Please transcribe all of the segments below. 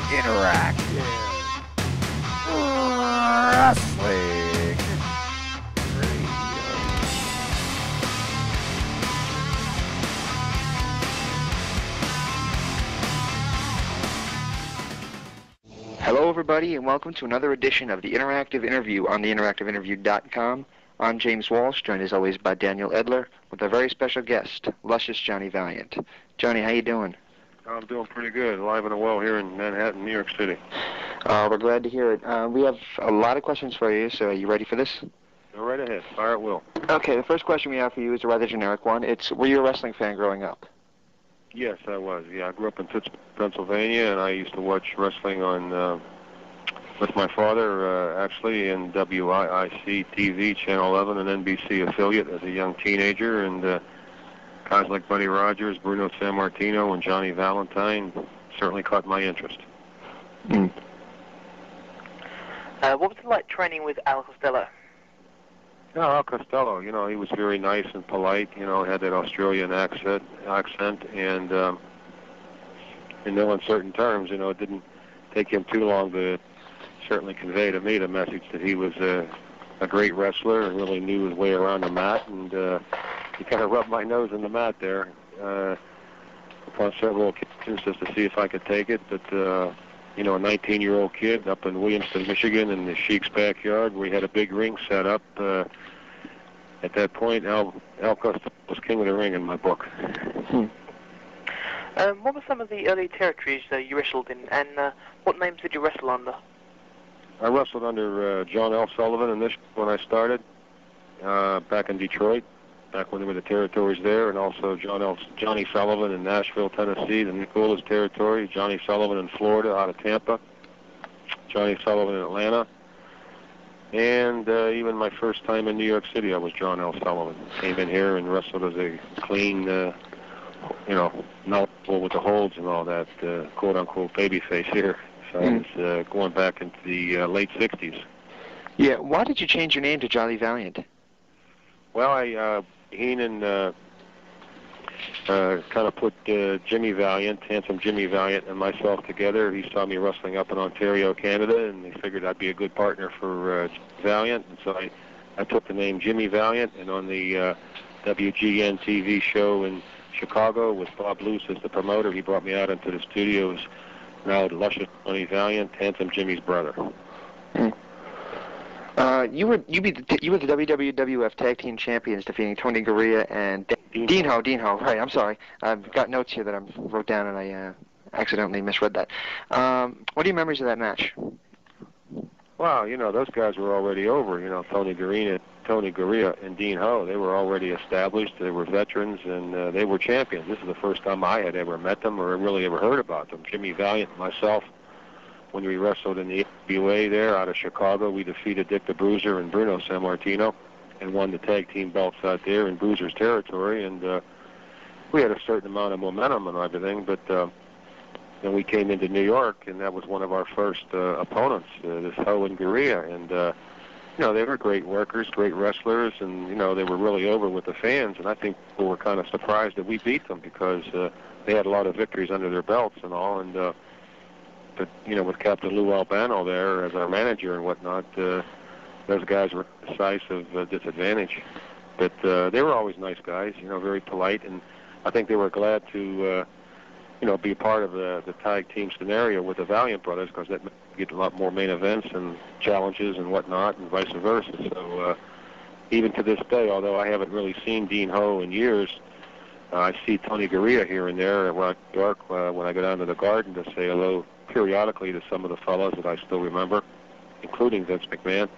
Interactive Wrestling Radio. Hello everybody and welcome to another edition of the Interactive Interview on theinteractiveinterview.com. I'm James Walsh, joined as always by Daniel Edler, with a very special guest, luscious Johnny Valiant. Johnny, how you doing? I'm doing pretty good, alive and well here in Manhattan, New York City. We're glad to hear it. We have a lot of questions for you, so are you ready for this? Go right ahead, fire at will. Okay, the first question we have for you is a rather generic one. It's, were you a wrestling fan growing up? Yes, I was. Yeah, I grew up in Pittsburgh, Pennsylvania, and I used to watch wrestling on with my father, actually, in WIIC TV, Channel 11, an NBC affiliate as a young teenager, and guys like Buddy Rogers, Bruno Sammartino, and Johnny Valentine certainly caught my interest. Mm. What was it like training with Al Costello? No, Al Costello, you know, he was very nice and polite, you know, had that Australian accent, and in no uncertain terms, you know, it didn't take him too long to certainly convey to me the message that he was a great wrestler and really knew his way around the mat, and he kind of rubbed my nose in the mat there upon several occasions just to see if I could take it, but you know, a 19-year-old kid up in Williamston, Michigan, in the Sheik's backyard, where he had a big ring set up. At that point, Al Costello was king of the ring in my book. What were some of the early territories you wrestled in, and what names did you wrestle under? I wrestled under John L. Sullivan initially when I started, back in Detroit, back when there were the territories there, and also Johnny Sullivan in Nashville, Tennessee, the Nicholas territory, Johnny Sullivan in Florida out of Tampa, Johnny Sullivan in Atlanta, and even my first time in New York City, I was John L. Sullivan. Came in here and wrestled as a clean, you know, knowledgeable with the holds and all that, quote-unquote babyface here. So I was going back into the late 60s. Yeah, why did you change your name to Johnny Valiant? Well, Heenan kind of put Jimmy Valiant, handsome Jimmy Valiant, and myself together. He saw me wrestling up in Ontario, Canada, and he figured I'd be a good partner for Valiant. And so I took the name Jimmy Valiant, and on the WGN TV show in Chicago with Bob Luce as the promoter, he brought me out into the studios. Now luscious Johnny Valiant, handsome Jimmy's brother. You were the WWF Tag Team Champions, defeating Tony Garea and Dean Ho. Right, I'm sorry. I've got notes here that I wrote down and I accidentally misread that. What are your memories of that match? Well, you know, those guys were already over. You know, Tony Garea and Dean Ho, they were already established. They were veterans, and they were champions. This is the first time I had ever met them or really ever heard about them. Jimmy Valiant and myself, when we wrestled in the AWA there out of Chicago, we defeated Dick the Bruiser and Bruno Sammartino and won the tag team belts out there in Bruiser's territory. And we had a certain amount of momentum and everything, but then we came into New York, and that was one of our first opponents, this Ho and Garea. And, you know, they were great workers, great wrestlers, and, you know, they were really over with the fans. And I think people were kind of surprised that we beat them because they had a lot of victories under their belts and all. And, but, you know, with Captain Lou Albano there as our manager and whatnot, those guys were at a decisive disadvantage. But they were always nice guys, you know, very polite. And I think they were glad to, you know, be part of the tag team scenario with the Valiant brothers, because that get a lot more main events and challenges and whatnot, and vice versa. So even to this day, although I haven't really seen Dean Ho in years, I see Tony Garea here and there when I go down to the Garden to say hello periodically to some of the fellows that I still remember, including Vince McMahon.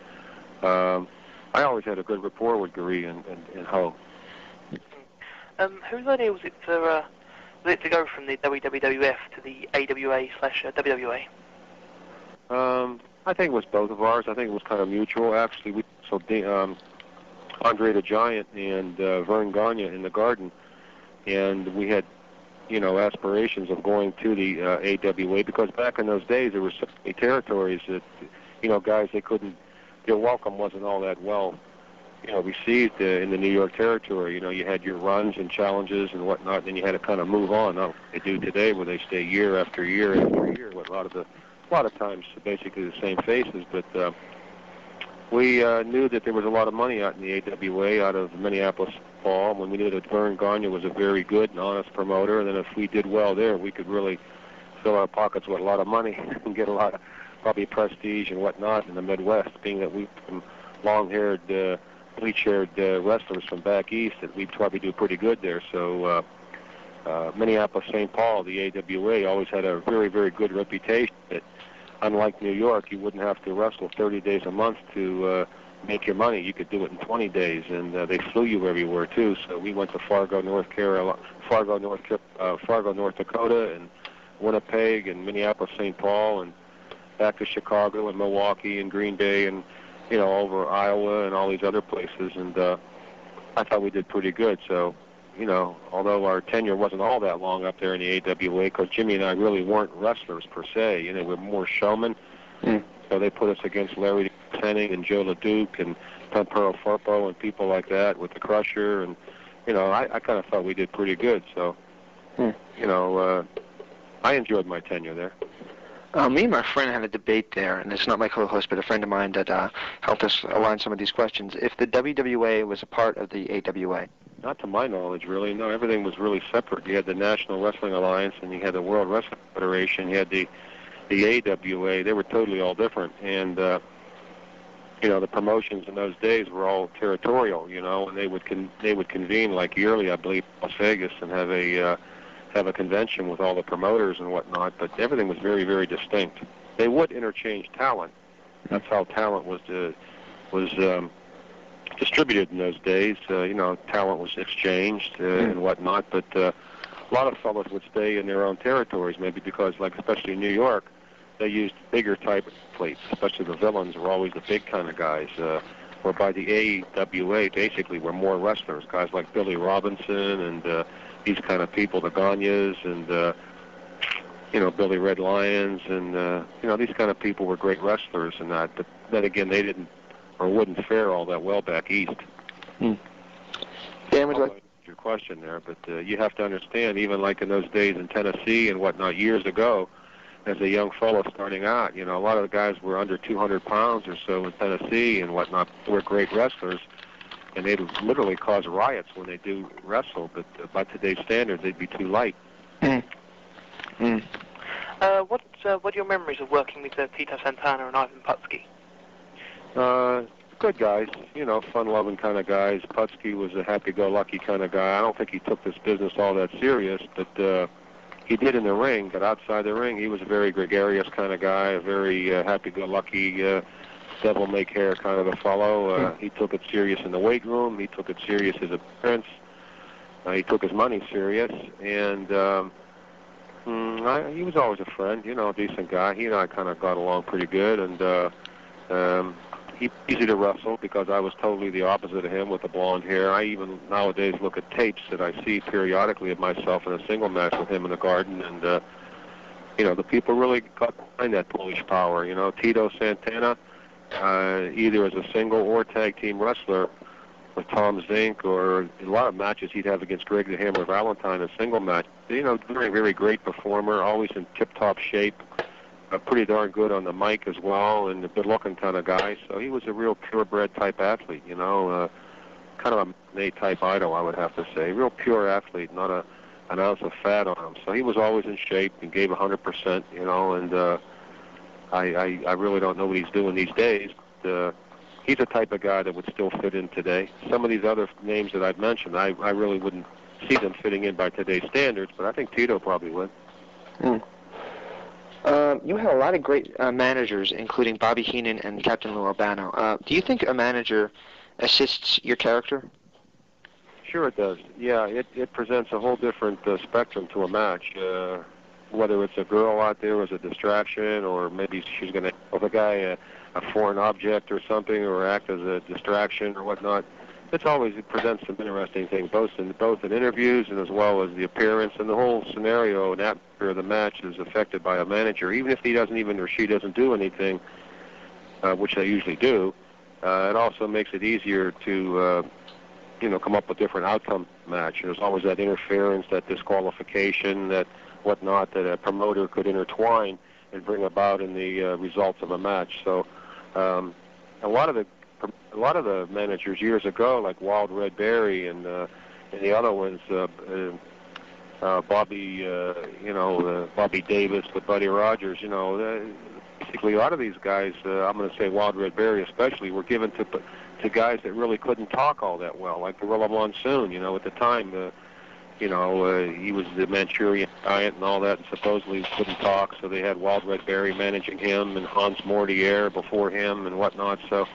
I always had a good rapport with Garea and Ho. Whose idea was it to go from the WWF to the AWA/WWA? I think it was both of ours. I think it was kind of mutual, actually. We saw Andre the Giant and Vern Gagne in the Garden, and we had, you know, aspirations of going to the AWA, because back in those days there were so many territories that, you know, guys, their welcome wasn't all that well received in the New York territory. You had your runs and challenges and whatnot, and then you had to kind of move on. Not like they do today, where they stay year after year after year with a lot of times basically the same faces. But we knew that there was a lot of money out in the AWA, out of Minneapolis, Paul, when we knew that Vern Gagne was a very good and honest promoter, and then if we did well there, we could really fill our pockets with a lot of money and get a lot of probably prestige and whatnot in the Midwest, being that we from long-haired, bleach-haired wrestlers from back east, that we'd probably do pretty good there. So Minneapolis, St. Paul, the AWA, always had a very, very good reputation that, unlike New York, you wouldn't have to wrestle 30 days a month to make your money. You could do it in 20 days, and they flew you everywhere too. So we went to Fargo, North Dakota, and Winnipeg, and Minneapolis, St. Paul, and back to Chicago and Milwaukee and Green Bay, and over Iowa and all these other places. And I thought we did pretty good. So, although our tenure wasn't all that long up there in the AWA, because Jimmy and I really weren't wrestlers per se. We're more showmen. So they put us against Larry Henning and Joe LeDuc and Pampero Firpo and people like that with the Crusher, and I kind of thought we did pretty good. So I enjoyed my tenure there. Me and my friend had a debate there, and it's not my co-host, but a friend of mine that helped us align some of these questions. If the WWA was a part of the AWA? Not to my knowledge, really. No, everything was really separate. You had the National Wrestling Alliance, and you had the World Wrestling Federation. You had the AWA. They were totally all different. And, the promotions in those days were all territorial, and they would convene like yearly, I believe, in Las Vegas, and have a convention with all the promoters and whatnot. But everything was very, very distinct. They would interchange talent. That's how talent was distributed in those days. Talent was exchanged and whatnot. But a lot of fellows would stay in their own territories, maybe because, especially in New York, they used bigger type athletes, especially the villains were always the big kind of guys. Whereby the AWA basically were more wrestlers, guys like Billy Robinson and these kind of people, the Gagnes and Billy Red Lions, and these kind of people were great wrestlers and that. But then again, they didn't or wouldn't fare all that well back east. Dan, would you like your question there, but you have to understand, even like in those days in Tennessee and whatnot years ago, as a young fellow starting out, a lot of the guys were under 200 pounds or so in Tennessee and whatnot. They were great wrestlers, and they'd literally cause riots when they do wrestle, but by today's standards, they'd be too light. What are your memories of working with Tito Santana and Ivan Putski? Good guys, fun-loving kind of guys. Putski was a happy-go-lucky kind of guy. I don't think he took this business all that serious, but he did in the ring. But outside the ring, he was a very gregarious kind of guy, a very happy-go-lucky, devil-make-hair kind of a fellow. He took it serious in the weight room. He took it serious as appearance. He took his money serious, and he was always a friend, a decent guy. He and I kind of got along pretty good, and he's easy to wrestle because I was totally the opposite of him with the blonde hair. I even nowadays look at tapes that I see periodically of myself in a single match with him in the Garden, and the people really got behind that Polish power. Tito Santana, either as a single or tag team wrestler with Tom Zink, or a lot of matches he'd have against Greg the Hammer Valentine, a single match. Very, very great performer, always in tip-top shape. Pretty darn good on the mic as well, and a good-looking kind of guy. So he was a real purebred type athlete, kind of a May type idol, I would have to say. Real pure athlete, not an ounce of fat on him. So he was always in shape and gave 100%, and I really don't know what he's doing these days. But, he's the type of guy that would still fit in today. Some of these other names that I've mentioned, I really wouldn't see them fitting in by today's standards, but I think Tito probably would. You had a lot of great managers, including Bobby Heenan and Captain Lou Albano. Do you think a manager assists your character? Sure it does. Yeah, it presents a whole different spectrum to a match. Whether it's a girl out there as a distraction, or maybe she's going to have a guy a foreign object or something, or act as a distraction or whatnot. It presents some interesting things, both in interviews and as well as the appearance, and the whole scenario and atmosphere of the match is affected by a manager, even if he doesn't or she doesn't do anything, which they usually do. It also makes it easier to, come up with different outcome match. There's always that interference, that disqualification, that whatnot, that a promoter could intertwine and bring about in the results of a match. So a lot of the managers years ago, like Wild Red Berry and the other ones, Bobby Davis with Buddy Rogers, basically a lot of these guys, I'm going to say Wild Red Berry especially, were given to guys that really couldn't talk all that well, like Gorilla Monsoon. At the time, he was the Manchurian Giant and all that, and supposedly couldn't talk, so they had Wild Red Berry managing him and Hans Mortier before him and whatnot. So,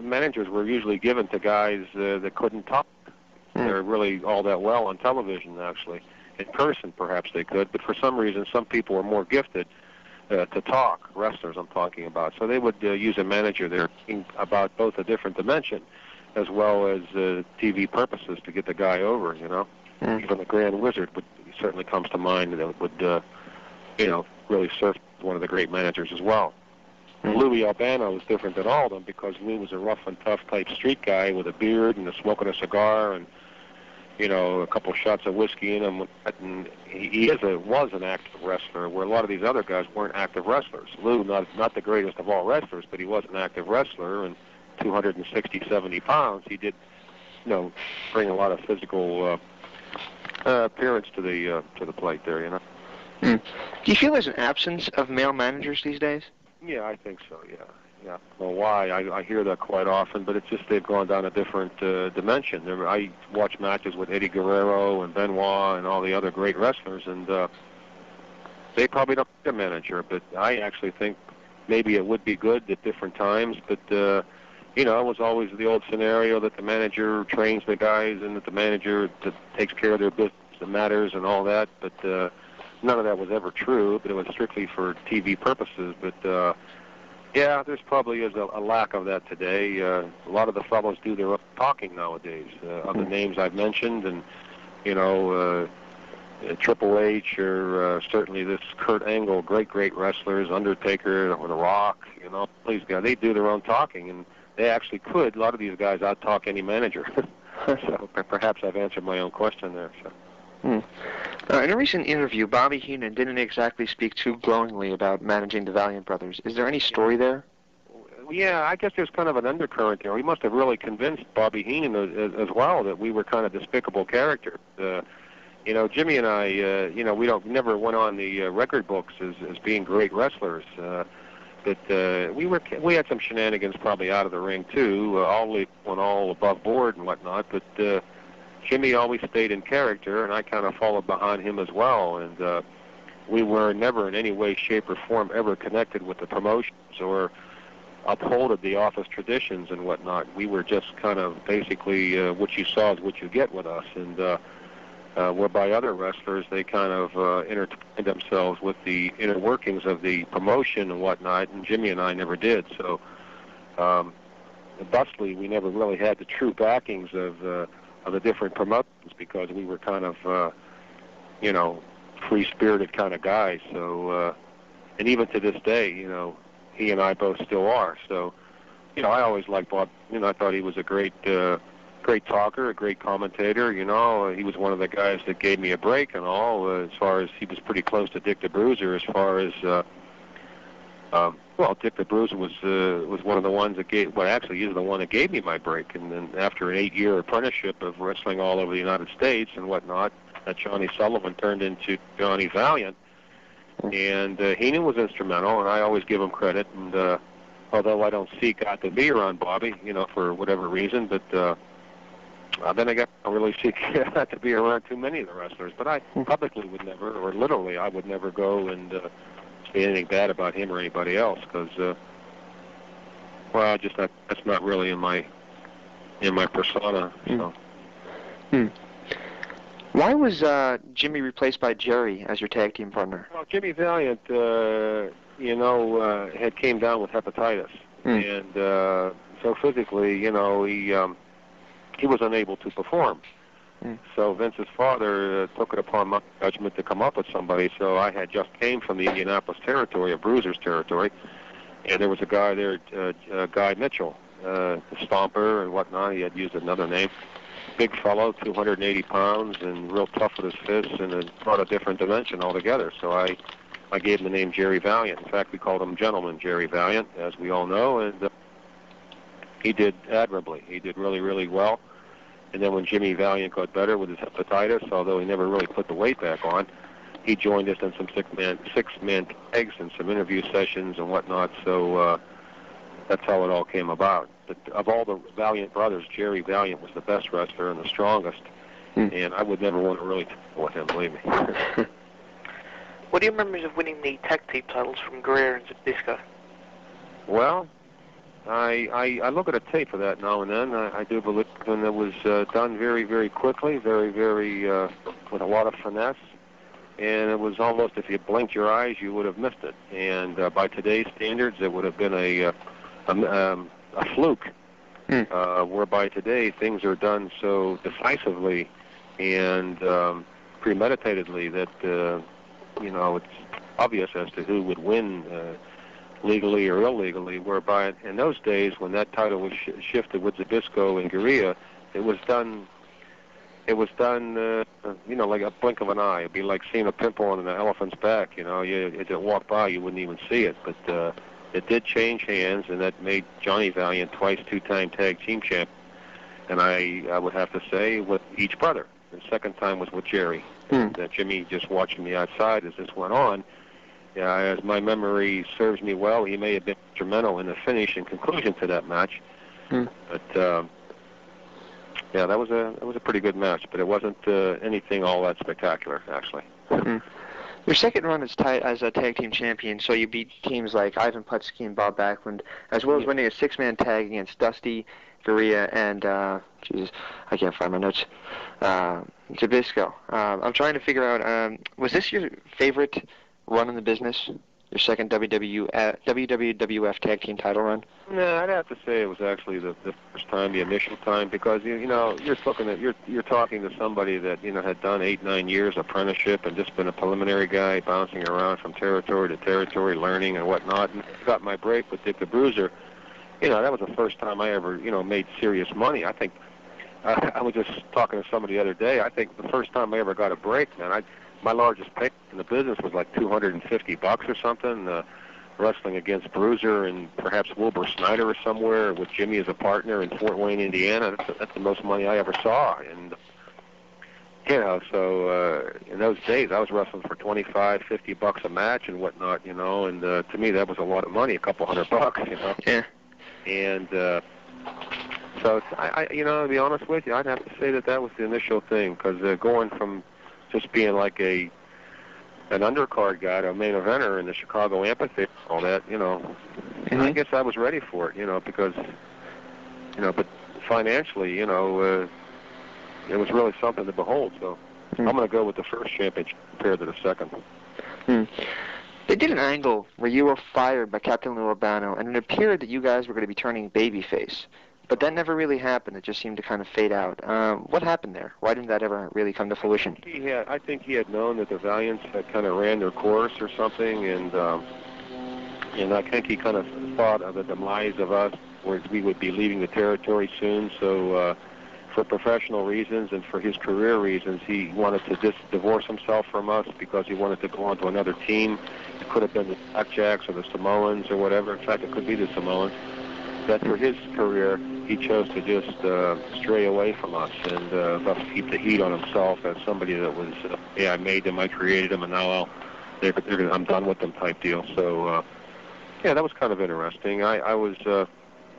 managers were usually given to guys that couldn't talk. They're really all that well on television, actually. In person, perhaps they could, but for some reason, some people are more gifted to talk, wrestlers I'm talking about. So they would use a manager there about both a different dimension as well as TV purposes to get the guy over, Even the Grand Wizard certainly comes to mind that would, really serve as one of the great managers as well. Louis Albano was different than all of them because Lou was a rough and tough type street guy with a beard and smoking a cigar and, a couple shots of whiskey in him. And he was an active wrestler, where a lot of these other guys weren't active wrestlers. Lou, not the greatest of all wrestlers, but he was an active wrestler, and 260, 70 pounds, he did, bring a lot of physical appearance to the plate there, Do you feel there's an absence of male managers these days? Yeah, I think so, yeah. I don't know why. I hear that quite often, but it's just they've gone down a different dimension. I watch matches with Eddie Guerrero and Benoit and all the other great wrestlers, and they probably don't need a manager, but I actually think maybe it would be good at different times, but, it was always the old scenario that the manager trains the guys and that the manager takes care of their business that matters and all that, but none of that was ever true, but it was strictly for TV purposes, but yeah, there's probably is a lack of that today. A lot of the fellows do their own talking nowadays of the names I've mentioned, and Triple H or certainly this Kurt Angle, great wrestlers, Undertaker or The Rock. These guys, they do their own talking, and they actually could. A lot of these guys out-talk any manager. So perhaps I've answered my own question there. So. In a recent interview, Bobby Heenan didn't exactly speak too glowingly about managing the Valiant brothers. Is there any story there? Yeah, I guess there's kind of an undercurrent there. He must have really convinced Bobby Heenan as well that we were kind of despicable characters. Jimmy and I, we never went on the record books as being great wrestlers. But we had some shenanigans probably out of the ring too, all above board and whatnot. But Jimmy always stayed in character, and I kind of followed behind him as well. And we were never in any way, shape, or form ever connected with the promotions or upholded the office traditions and whatnot. We were just kind of basically what you saw is what you get with us. And whereby other wrestlers, they kind of intertwined themselves with the inner workings of the promotion and whatnot, and Jimmy and I never did. So thusly, we never really had the true backings of the different promotions because we were kind of, free-spirited kind of guys. So, and even to this day, he and I both still are. So, I always liked Bob. I thought he was a great talker, a great commentator. He was one of the guys that gave me a break and all. As far as he was pretty close to Dick the Bruiser. As far as Dick the Bruiser was one of the ones that gave. Well, actually, he's the one that gave me my break. And then after an 8-year apprenticeship of wrestling all over the United States and whatnot, that Johnny Sullivan turned into Johnny Valiant. And Heenan was instrumental, and I always give him credit. And although I don't seek out to be around Bobby, for whatever reason, but then I don't really seek out to be around too many of the wrestlers. But I publicly would never, or literally, I would never go and say anything bad about him or anybody else, because, that's not really in my persona. So. Why was Jimmy replaced by Jerry as your tag team partner? Well, Jimmy Valiant, had came down with hepatitis, and so physically, he was unable to perform. So Vince's father took it upon my judgment to come up with somebody. So I had just came from the Indianapolis territory, of Bruiser's territory, And there was a guy there, Guy Mitchell, the Stomper and whatnot. He had used another name. Big fellow, 280 pounds, and real tough with his fists, and it brought a different dimension altogether. So I gave him the name Jerry Valiant. In fact, we called him Gentleman Jerry Valiant, as we all know, and he did admirably. He did really, really well. And then when Jimmy Valiant got better with his hepatitis, although he never really put the weight back on, he joined us in some six-man tags and some interview sessions and whatnot. So that's how it all came about. But of all the Valiant brothers, Jerry Valiant was the best wrestler and the strongest. And I would never want to really talk with him, believe me. What are your memories of winning the tag team titles from Guerrero and Zbyszko? Well, I look at a tape of that now and then. I do believe when it was done very, very quickly, very, very with a lot of finesse. And it was almost, if you blinked your eyes, you would have missed it. And by today's standards, it would have been a fluke. Whereby today things are done so decisively and premeditatedly that it's obvious as to who would win legally or illegally. Whereby in those days, when that title was shifted with Zbyszko and Gurria, it was done. It was done, like a blink of an eye. It'd be like seeing a pimple on an elephant's back. As it walked by, you wouldn't even see it. But it did change hands, and that made Johnny Valiant twice two-time tag team champ. And I would have to say with each brother. The second time was with Jerry. That Jimmy just watching me outside as this went on. As my memory serves me well, he may have been instrumental in the finish and conclusion to that match. But yeah, that was a pretty good match, but it wasn't anything all that spectacular, actually. Your second run as a tag team champion, so you beat teams like Ivan Putski and Bob Backlund, as well as winning a six-man tag against Dusty, Gurria, and I can't find my notes, Zbyszko. I'm trying to figure out, was this your favorite run in the business? Your second WWF tag team title run? No, I'd have to say it was actually the first time, the initial time, because you're talking to somebody that had done 8-9 years apprenticeship and just been a preliminary guy bouncing around from territory to territory, learning and whatnot. And I got my break with Dick the Bruiser. That was the first time I ever made serious money. I think I was just talking to somebody the other day. I think the first time I ever got a break, man, my largest pay in the business was like $250 or something, wrestling against Bruiser and perhaps Wilbur Snyder or somewhere with Jimmy as a partner in Fort Wayne, Indiana. That's the most money I ever saw. And, so in those days I was wrestling for $25, $50 a match and whatnot, and to me that was a lot of money, a couple $100, Yeah. And so, to be honest with you, I'd have to say that was the initial thing, because going from just being like an undercard guy to a main eventer in the Chicago amphitheater, all that, I guess I was ready for it, because, but financially, it was really something to behold. So I'm going to go with the first championship compared to the second. They did an angle where you were fired by Captain Lou Albano, and it appeared that you guys were going to be turning babyface. But that never really happened. It just seemed to kind of fade out. What happened there? Why didn't that ever really come to fruition? I think he had known that the Valiants had kind of ran their course or something, and I think he kind of thought of the demise of us, where we would be leaving the territory soon. So for professional reasons and for his career reasons, he wanted to just divorce himself from us because he wanted to go on to another team. It could have been the Blackjacks or the Samoans or whatever. In fact, it could be the Samoans. That for his career, he chose to just stray away from us and thus keep the heat on himself as somebody that was, I made them, I created them, and now I'm done with them type deal. So, that was kind of interesting. I was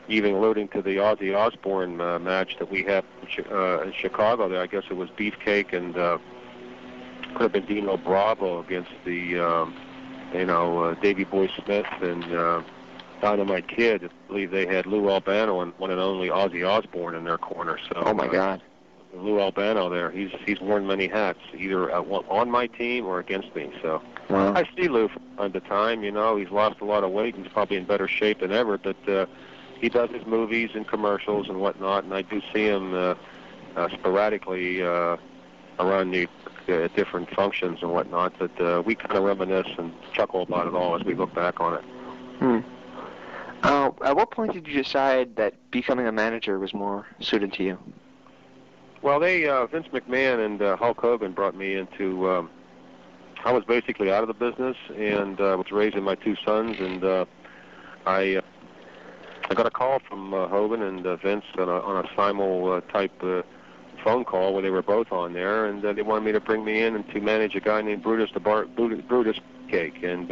even alluding to the Ozzy Osbourne match that we had in Chicago there. I guess it was Beefcake and could have been Dino Bravo against the, Davey Boy Smith and Dynamite Kid. I believe they had Lou Albano and one and only Ozzy Osbourne in their corner. So, oh my God, Lou Albano there. He's worn many hats, either on my team or against me. So wow. I see Lou from time to time. He's lost a lot of weight and he's probably in better shape than ever. But he does his movies and commercials and whatnot, and I do see him sporadically around New York at different functions and whatnot. But we kind of reminisce and chuckle about it all as we look back on it. At what point did you decide that becoming a manager was more suited to you? Well, Vince McMahon and Hulk Hogan brought me into. I was basically out of the business and was raising my two sons, and I got a call from Hogan and Vince on a simul type phone call where they were both on there, and they wanted me to bring me in and to manage a guy named Brutus Cake, and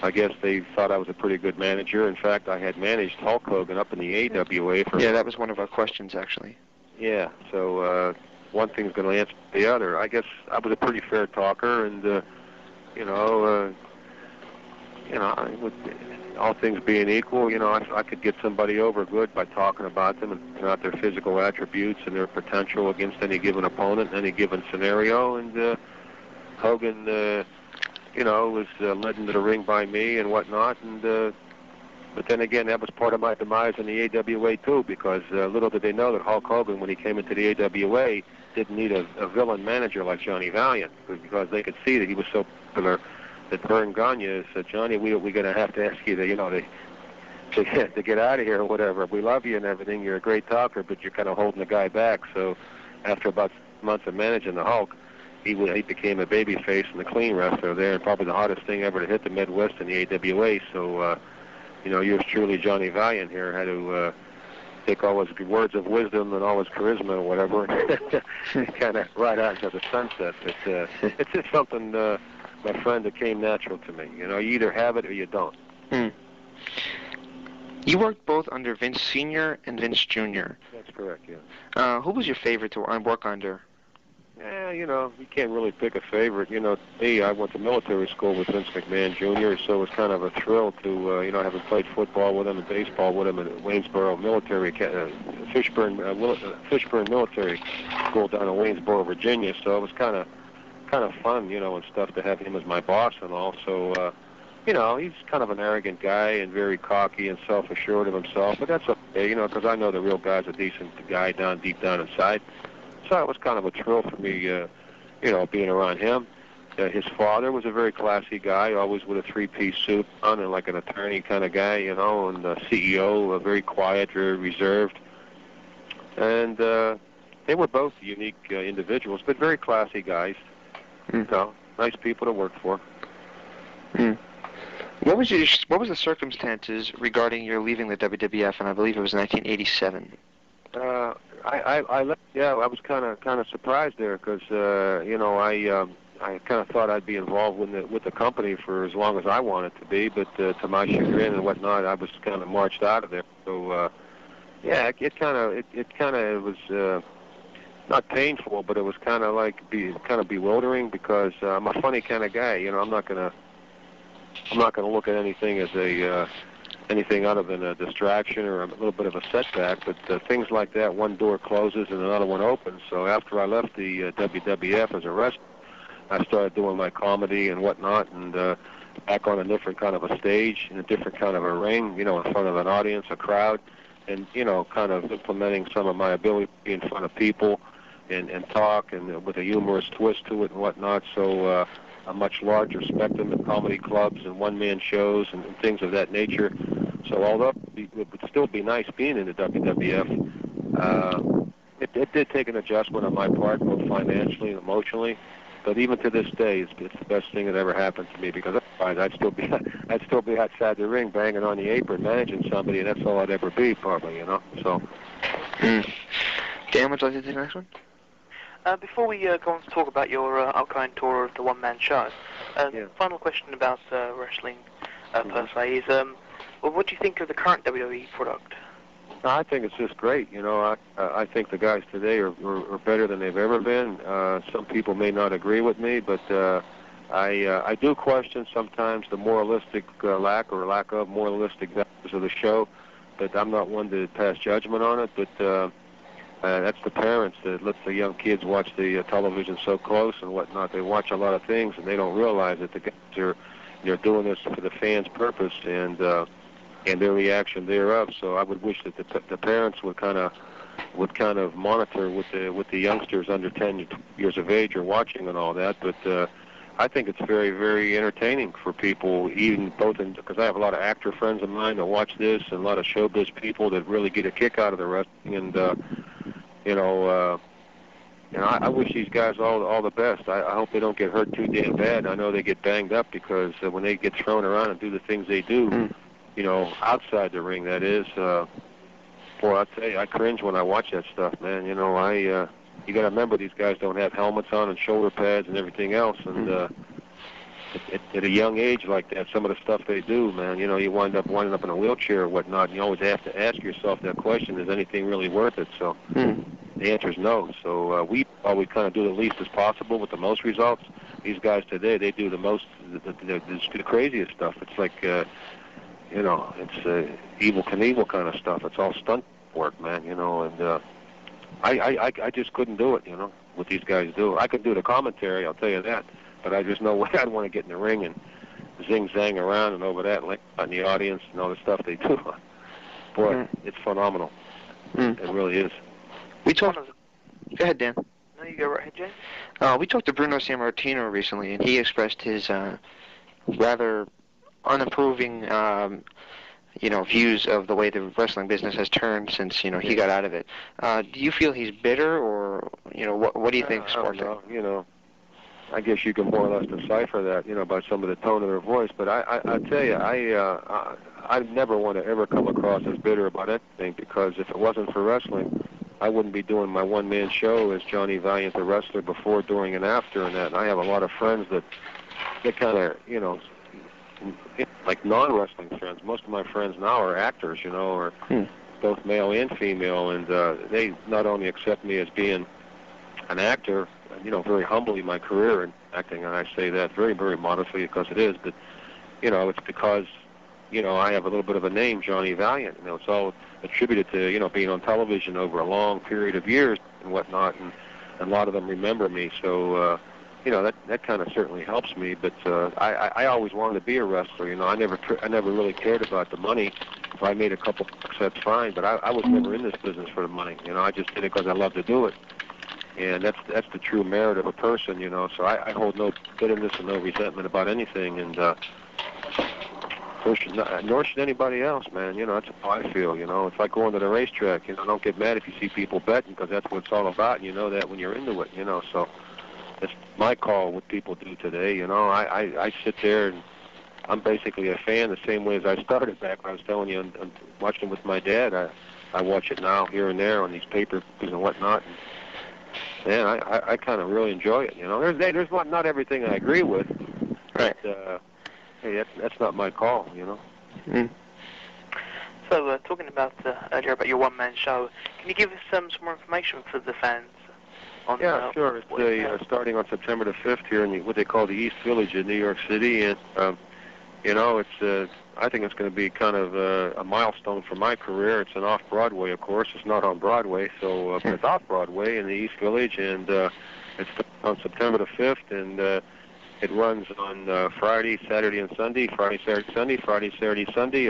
I guess they thought I was a pretty good manager. In fact, I had managed Hulk Hogan up in the AWA for... Yeah, that was one of our questions, actually. Yeah, so one thing's going to answer the other. I guess I was a pretty fair talker, and all things being equal, I could get somebody over good by talking about them and about their physical attributes and their potential against any given opponent in any given scenario. And Hogan, was led into the ring by me and whatnot. And but then again, that was part of my demise in the AWA too, because little did they know that Hulk Hogan, when he came into the AWA, didn't need a villain manager like Johnny Valiant, because they could see that he was so popular that Vern Gagne said, Johnny, we're going to have to ask you to get out of here or whatever. We love you and everything. You're a great talker, but you're kind of holding the guy back. So after about 6 months of managing the Hulk, he became a babyface and a clean wrestler there, and probably the hottest thing ever to hit the Midwest in the AWA. So, yours truly, Johnny Valiant here, had to take all his words of wisdom and all his charisma or whatever and kind of ride out into the sunset. But it's just something... my friend, that came natural to me. You either have it or you don't. You worked both under Vince Sr. and Vince Jr. That's correct, yeah. Who was your favorite to work under? Yeah, you can't really pick a favorite. Me, I went to military school with Vince McMahon Jr., so it was kind of a thrill to, having played football with him and baseball with him at Waynesboro Military, Fishburne Military School down in Waynesboro, Virginia, so it was kind of fun, and stuff to have him as my boss and all. So, he's kind of an arrogant guy and very cocky and self-assured of himself, but that's okay, because I know the real guy's a decent guy deep down inside. So it was kind of a thrill for me, being around him. His father was a very classy guy, always with a three-piece suit on and like an attorney kind of guy, and the CEO, very quiet, very reserved. And they were both unique individuals, but very classy guys. Nice people to work for. What was the circumstances regarding your leaving the WWF? And I believe it was 1987. I left. Yeah, I was kind of surprised there because I kind of thought I'd be involved with the company for as long as I wanted to be, but to my chagrin and whatnot, I was kind of marched out of there. So it kind of was. Not painful, but it was kind of like bewildering because I'm a funny kind of guy. I'm not gonna look at anything as anything other than a distraction or a little bit of a setback. But things like that, one door closes and another one opens. So after I left the WWF as a wrestler, I started doing my comedy and whatnot, and back on a different kind of a stage, in a different kind of a ring, in front of an audience, a crowd, and kind of implementing some of my ability to be in front of people. And talk, and with a humorous twist to it and whatnot, so a much larger spectrum of comedy clubs and one-man shows and things of that nature. So although it would still be nice being in the WWF, it did take an adjustment on my part, both financially and emotionally. But even to this day, it's the best thing that ever happened to me, because otherwise I'd still be outside the ring banging on the apron, managing somebody, and that's all I'd ever be, probably, So. Dan, would you like to take the next one? Before we go on to talk about your upcoming tour of the one-man show, final question about wrestling per se is, what do you think of the current WWE product? I think it's just great. I think the guys today are better than they've ever been. Some people may not agree with me, but I do question sometimes the moralistic lack of moralistic values of the show. But I'm not one to pass judgment on it. But that's the parents that let the young kids watch the television so close and whatnot. They watch a lot of things and they don't realize that the guys are doing this for the fans' purpose and their reaction thereof. So I would wish that the parents would kind of monitor with the youngsters under 10 years of age or watching and all that. But I think it's very, very entertaining for people, even because I have a lot of actor friends of mine that watch this, and a lot of showbiz people that really get a kick out of the wrestling. And I wish these guys all the best. I hope they don't get hurt too damn bad. I know they get banged up because when they get thrown around and do the things they do, outside the ring, that is. Boy, I tell you, I cringe when I watch that stuff, man. You got to remember these guys don't have helmets on and shoulder pads and everything else. And at a young age like that, some of the stuff they do, man, you wind up winding up in a wheelchair or whatnot. And you always have to ask yourself that question: is anything really worth it? So the answer is no. So we always kind of do the least as possible with the most results. These guys today, they do the most, the craziest stuff. It's like, it's Evel Knievel kind of stuff. It's all stunt work, man. And I just couldn't do it, what these guys do. I could do the commentary, I'll tell you that, but I just know way I'd want to get in the ring and zing-zang around and over that, and like on the audience and all the stuff they do. Boy, it's phenomenal. It really is. Go ahead, Dan. No, you go right ahead, James. We talked to Bruno Sammartino recently, and he expressed his rather unapproving views of the way the wrestling business has turned since, he got out of it. Do you feel he's bitter, or, what do you think, sparked it? I guess you can more or less decipher that, by some of the tone of their voice. But I tell you, I never want to ever come across as bitter about anything, because if it wasn't for wrestling, I wouldn't be doing my one-man show as Johnny Valiant, the wrestler, before, during, and after, and that. And I have a lot of friends that kind of, like non-wrestling friends. Most of my friends now are actors, or both male and female, and they not only accept me as being an actor, very humbly my career in acting, and I say that very, very modestly because it is, but, it's because, I have a little bit of a name, Johnny Valiant. It's all attributed to, being on television over a long period of years and whatnot, and a lot of them remember me, so, that kind of certainly helps me. But I always wanted to be a wrestler. I never really cared about the money. If I made a couple bucks, that's fine. But I was never in this business for the money. I just did it because I love to do it. And that's the true merit of a person. So I hold no bitterness and no resentment about anything. And nor should anybody else, man. That's how I feel. It's like going to the racetrack. Don't get mad if you see people betting, because that's what it's all about. And you know that when you're into it. So. It's my call what people do today. I sit there and I'm basically a fan the same way as I started back when I was telling you and watching with my dad. I watch it now here and there on these papers and whatnot. And, man, I kind of really enjoy it. There's not everything I agree with. Right. But, hey, that's not my call. So talking about earlier about your one-man show, can you give us some more information for the fans? Yeah, sure. It's starting on September the 5th here in what they call the East Village in New York City, and it's I think it's going to be kind of a milestone for my career. It's an off-Broadway, of course. It's not on Broadway, so but it's off-Broadway in the East Village, and it's on September the 5th, and it runs on Friday, Saturday, and Sunday. Friday, Saturday, Sunday. Friday, Saturday, Sunday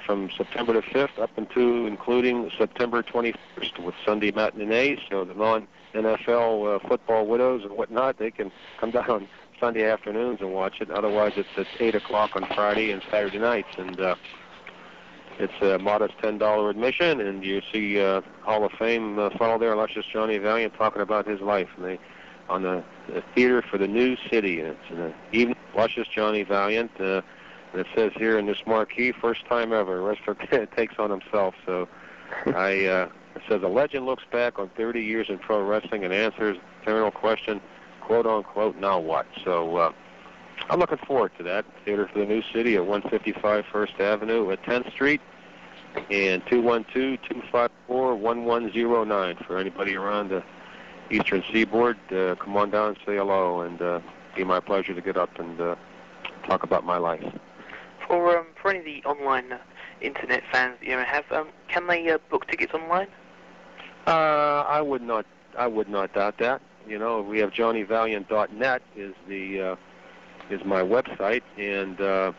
from September the 5th up into including September 21st with Sunday matinees. So the non-NFL football widows and whatnot, they can come down on Sunday afternoons and watch it. Otherwise, it's at 8 o'clock on Friday and Saturday nights. And it's a modest $10 admission, and you see Hall of Fame fellow there, luscious Johnny Valiant, talking about his life. And on the theater for the new city. And it's an evening, luscious Johnny Valiant. It says here in this marquee, first time ever, wrestler takes on himself. So it says, a legend looks back on 30 years in pro wrestling and answers the eternal question, quote unquote, now what? So I'm looking forward to that. Theater for the New City at 155 First Avenue at 10th Street, and 212-254-1109 for anybody around the Eastern Seaboard. Come on down and say hello, and be my pleasure to get up and talk about my life. For any of the online internet fans that you may have, can they book tickets online? I would not doubt that. We have JohnnyValiant.net is my website, and they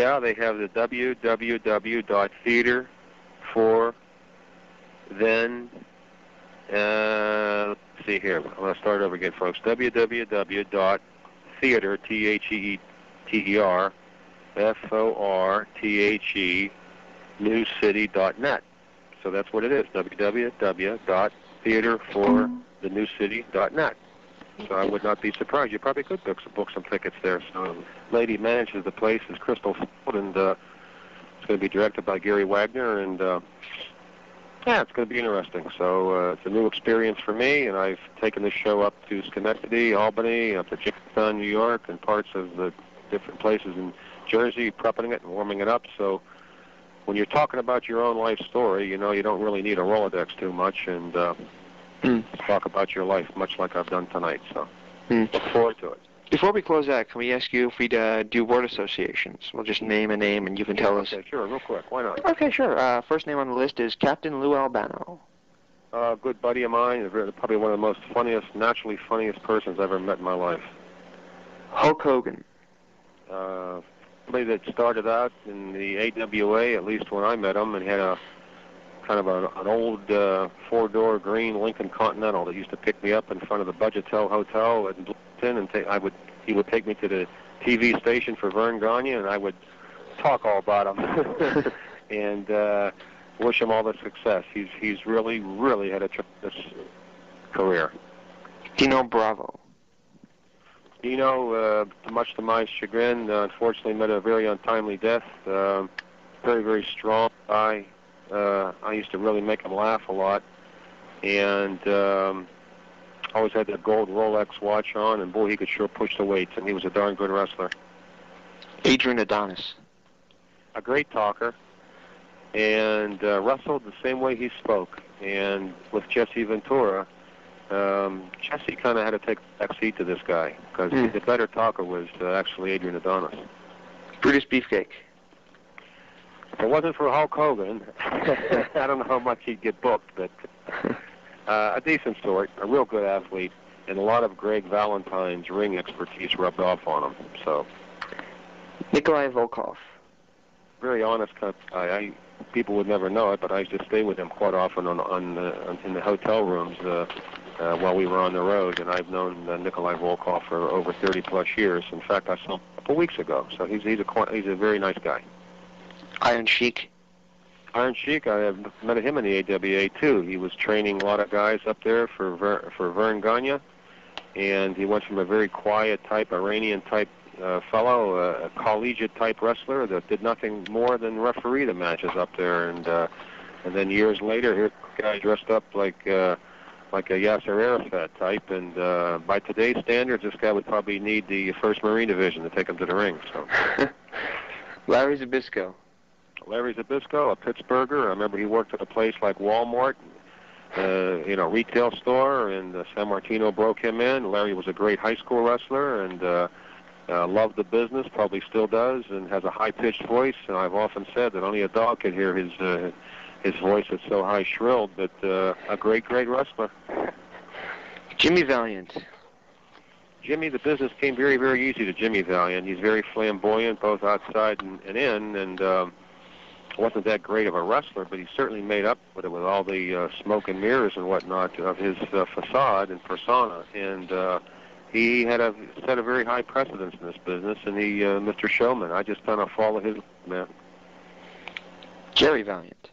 have the www.theater for then. Let's see here. I'm going to start over again, folks. www.theater theater, Theeter, FORTHE, newcity.net. So that's what it is, www.theaterforthenewcity.net. So I would not be surprised. You probably could book some tickets there. So the lady manages the place is Crystal Ford, and it's going to be directed by Gary Wagner, and yeah, it's going to be interesting. So it's a new experience for me, and I've taken this show up to Schenectady, Albany, up to Jamestown, New York, and parts of the different places in Jersey, prepping it and warming it up. So when you're talking about your own life story, you know, you don't really need a Rolodex too much, and talk about your life much like I've done tonight. So look forward to it. Before we close out, can we ask you if we'd do word associations? We'll just name a name, and you can tell us. Okay, sure, real quick. Why not? Okay, sure. First name on the list is Captain Lou Albano. Good buddy of mine, probably one of the most naturally funniest persons I've ever met in my life. Hulk Hogan. Somebody that started out in the AWA, at least when I met him, and had a kind of an old four-door green Lincoln Continental that used to pick me up in front of the Budgetel Hotel in Bloomington, and he would take me to the TV station for Vern Gagne, and I would talk all about him and wish him all the success. He's really had a tremendous career. Dino Bravo. Dino, much to my chagrin, unfortunately met a very untimely death. Very strong guy. I used to really make him laugh a lot, and always had that gold Rolex watch on, and boy, he could sure push the weights, and he was a darn good wrestler. Adrian Adonis. A great talker, and wrestled the same way he spoke. And with Jesse Ventura, Jesse kind of had to take a back seat to this guy, because the better talker was actually Adrian Adonis. Brutus Beefcake. If it wasn't for Hulk Hogan, I don't know how much he'd get booked, but a decent sort, a real good athlete, and a lot of Greg Valentine's ring expertise rubbed off on him. So, Nikolai Volkov. Very honest kind of guy. People would never know it, but I used to stay with him quite often in the hotel rooms while we were on the road, and I've known Nikolai Volkov for over 30-plus years. In fact, I saw him a couple weeks ago, so he's a very nice guy. Iron Sheik. Iron Sheik, I have met him in the AWA too. He was training a lot of guys up there for Vern Gagne, and he went from a very quiet type, Iranian type fellow, a collegiate type wrestler that did nothing more than referee the matches up there, and then years later, here's a guy dressed up like a Yasser Arafat type, and by today's standards, this guy would probably need the 1st Marine Division to take him to the ring. So, Larry Zbyszko. Larry Zbyszko, a Pittsburgher. I remember he worked at a place like Walmart, retail store, and San Martino broke him in. Larry was a great high school wrestler and loved the business, probably still does, and has a high-pitched voice. And I've often said that only a dog can hear his voice. It's so high-shrilled, but a great wrestler. Jimmy Valiant. Jimmy, the business came very, very easy to Jimmy Valiant. He's very flamboyant, both outside and in, and wasn't that great of a wrestler, but he certainly made up with it with all the smoke and mirrors and whatnot of his facade and persona. And he had set a very high precedence in this business, and he, Mr. Showman, I just kind of follow his man. Jerry Valiant.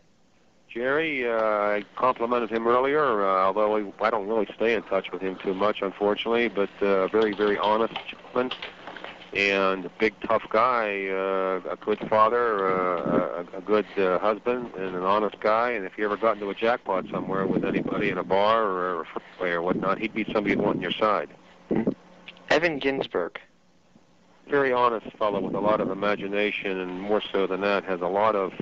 Jerry, I complimented him earlier, although I don't really stay in touch with him too much, unfortunately, but very, very honest gentleman. And a big, tough guy, a good father, a good husband, and an honest guy. And if you ever got into a jackpot somewhere with anybody in a bar or a freeway or whatnot, he'd be somebody you'd want on your side. Evan Ginsberg. Very honest fellow with a lot of imagination, and more so than that, has a lot of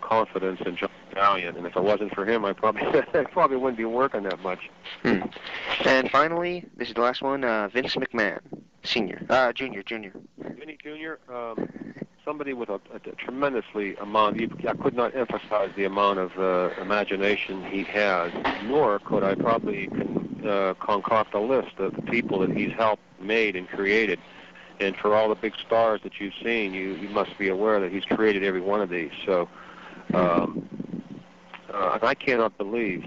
confidence in Johnny Valiant. And if it wasn't for him, I probably wouldn't be working that much. And finally, this is the last one, Vince McMahon. Junior. Vinny Jr., somebody with a tremendously amount, I could not emphasize the amount of imagination he has, nor could I probably concoct a list of the people that he's helped, made, and created. And for all the big stars that you've seen, you must be aware that he's created every one of these. So And I cannot believe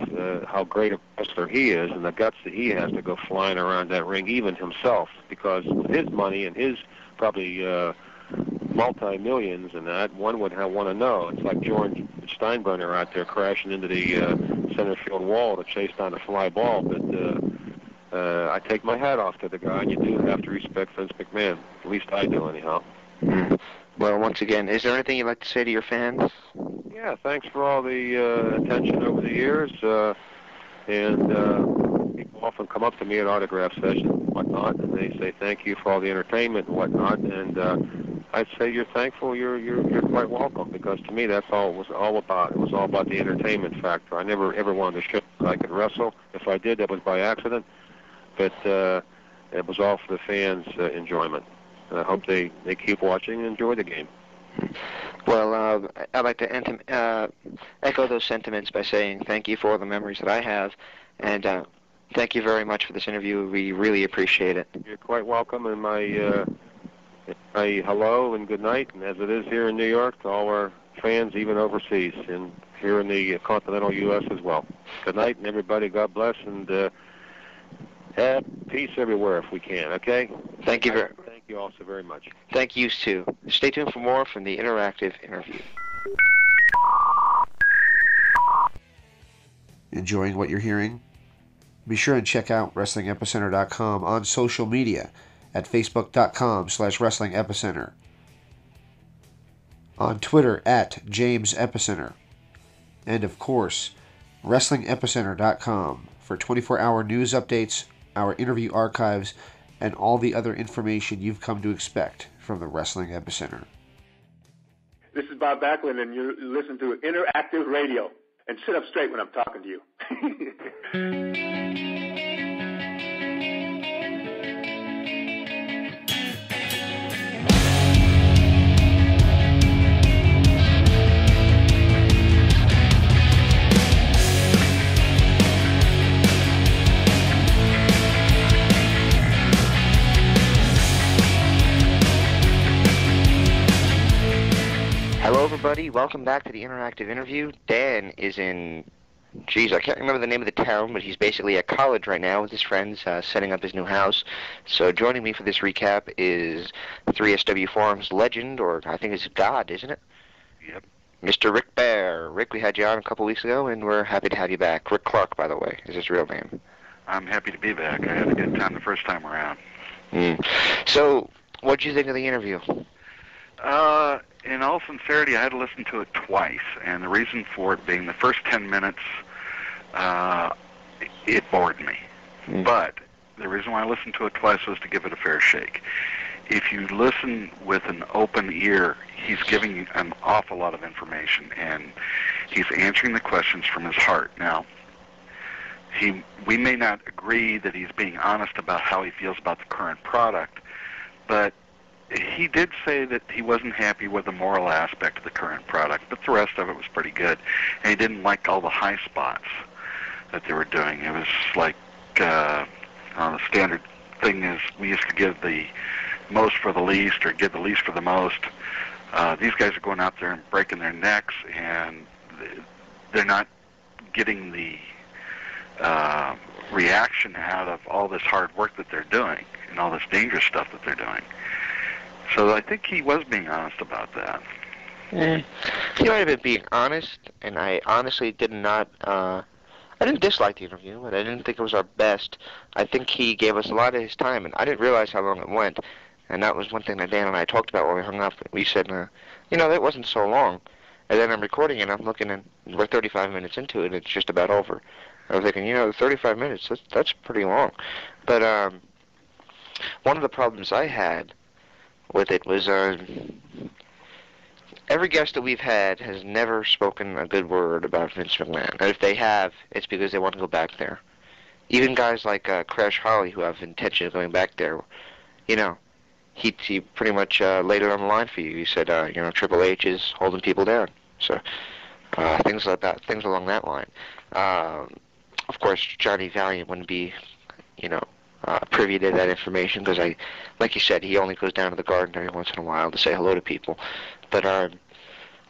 how great a wrestler he is and the guts that he has to go flying around that ring, even himself, because with his money and his probably multi-millions and that, one would want to know. It's like George Steinbrenner out there crashing into the center field wall to chase down a fly ball. But I take my hat off to the guy, and you do have to respect Vince McMahon. At least I do, anyhow. Well, once again, is there anything you'd like to say to your fans? Yeah, thanks for all the attention over the years. And people often come up to me at autograph sessions and whatnot, and they say thank you for all the entertainment and whatnot. And I'd say you're thankful. You're quite welcome, because to me that's all it was all about. It was all about the entertainment factor. I never ever wanted to show that I could wrestle. If I did, that was by accident. But it was all for the fans' enjoyment. I hope they keep watching and enjoy the game. Well, I'd like to echo those sentiments by saying thank you for all the memories that I have, and thank you very much for this interview. We really appreciate it. You're quite welcome, and my hello and good night, and as it is here in New York, to all our fans, even overseas, and here in the continental U.S. as well. Good night, and everybody, God bless, and have peace everywhere if we can, okay? Thank you very Thank you also very much. Thank you, too. Stay tuned for more from the interactive interview. Enjoying what you're hearing? Be sure and check out WrestlingEpicenter.com on social media at Facebook.com/WrestlingEpicenter, on Twitter at James Epicenter, and of course, WrestlingEpicenter.com for 24-hour news updates, our interview archives, and all the other information you've come to expect from the Wrestling Epicenter. This is Bob Backlund, and you listen to Interactive Radio. And sit up straight when I'm talking to you. Hello, everybody. Welcome back to the interactive interview. Dan is in, I can't remember the name of the town, but he's basically at college right now with his friends, setting up his new house. So joining me for this recap is 3SW Forums legend, or I think it's God, isn't it? Yep. Mr. Rick Bear. Rick, we had you on a couple weeks ago, and we're happy to have you back. Rick Clark, by the way, is his real name. I'm happy to be back. I had a good time the first time around. So, what'd you think of the interview? In all sincerity, I had to listen to it twice, and the reason for it being the first 10 minutes, it bored me. But the reason why I listened to it twice was to give it a fair shake. If you listen with an open ear, he's giving you an awful lot of information, and he's answering the questions from his heart. Now, we may not agree that he's being honest about how he feels about the current product, but he did say that he wasn't happy with the moral aspect of the current product, but the rest of it was pretty good. And he didn't like all the high spots that they were doing. It was like, the standard thing is we used to give the most for the least or give the least for the most. These guys are going out there and breaking their necks, and they're not getting the reaction out of all this hard work that they're doing and all this dangerous stuff that they're doing. So I think he was being honest about that. He might have been being honest, and I honestly did not, I didn't dislike the interview, but I didn't think it was our best. I think he gave us a lot of his time, and I didn't realize how long it went. And that was one thing that Dan and I talked about when we hung up. We said, that wasn't so long. And then I'm recording it, and I'm looking, and we're 35 minutes into it, and it's just about over. I was thinking, 35 minutes, that's pretty long. But one of the problems I had with it was every guest that we've had has never spoken a good word about Vince McMahon. And if they have, it's because they want to go back there. Even guys like Crash Holly, who have intention of going back there, he pretty much laid it on the line for you. He said, Triple H is holding people down. So things like that, things along that line. Of course, Johnny Valiant wouldn't be, privy to that information because like you said, he only goes down to the garden every once in a while to say hello to people. But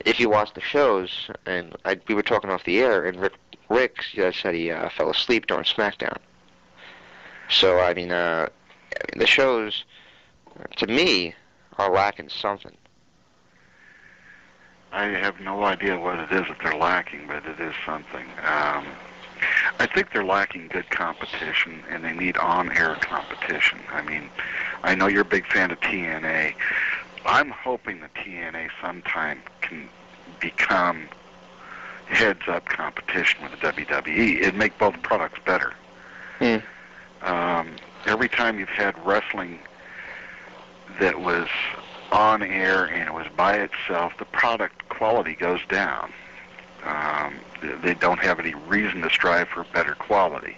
if you watch the shows, and we were talking off the air, and Rick said he fell asleep during SmackDown. So, I mean, the shows, to me, are lacking something. I have no idea what it is that they're lacking, but it is something. I think they're lacking good competition, and they need on-air competition. I mean, I know you're a big fan of TNA. I'm hoping that TNA sometime can become heads-up competition with the WWE. It'd make both products better. Every time you've had wrestling that was on air and it was by itself, the product quality goes down. They don't have any reason to strive for better quality.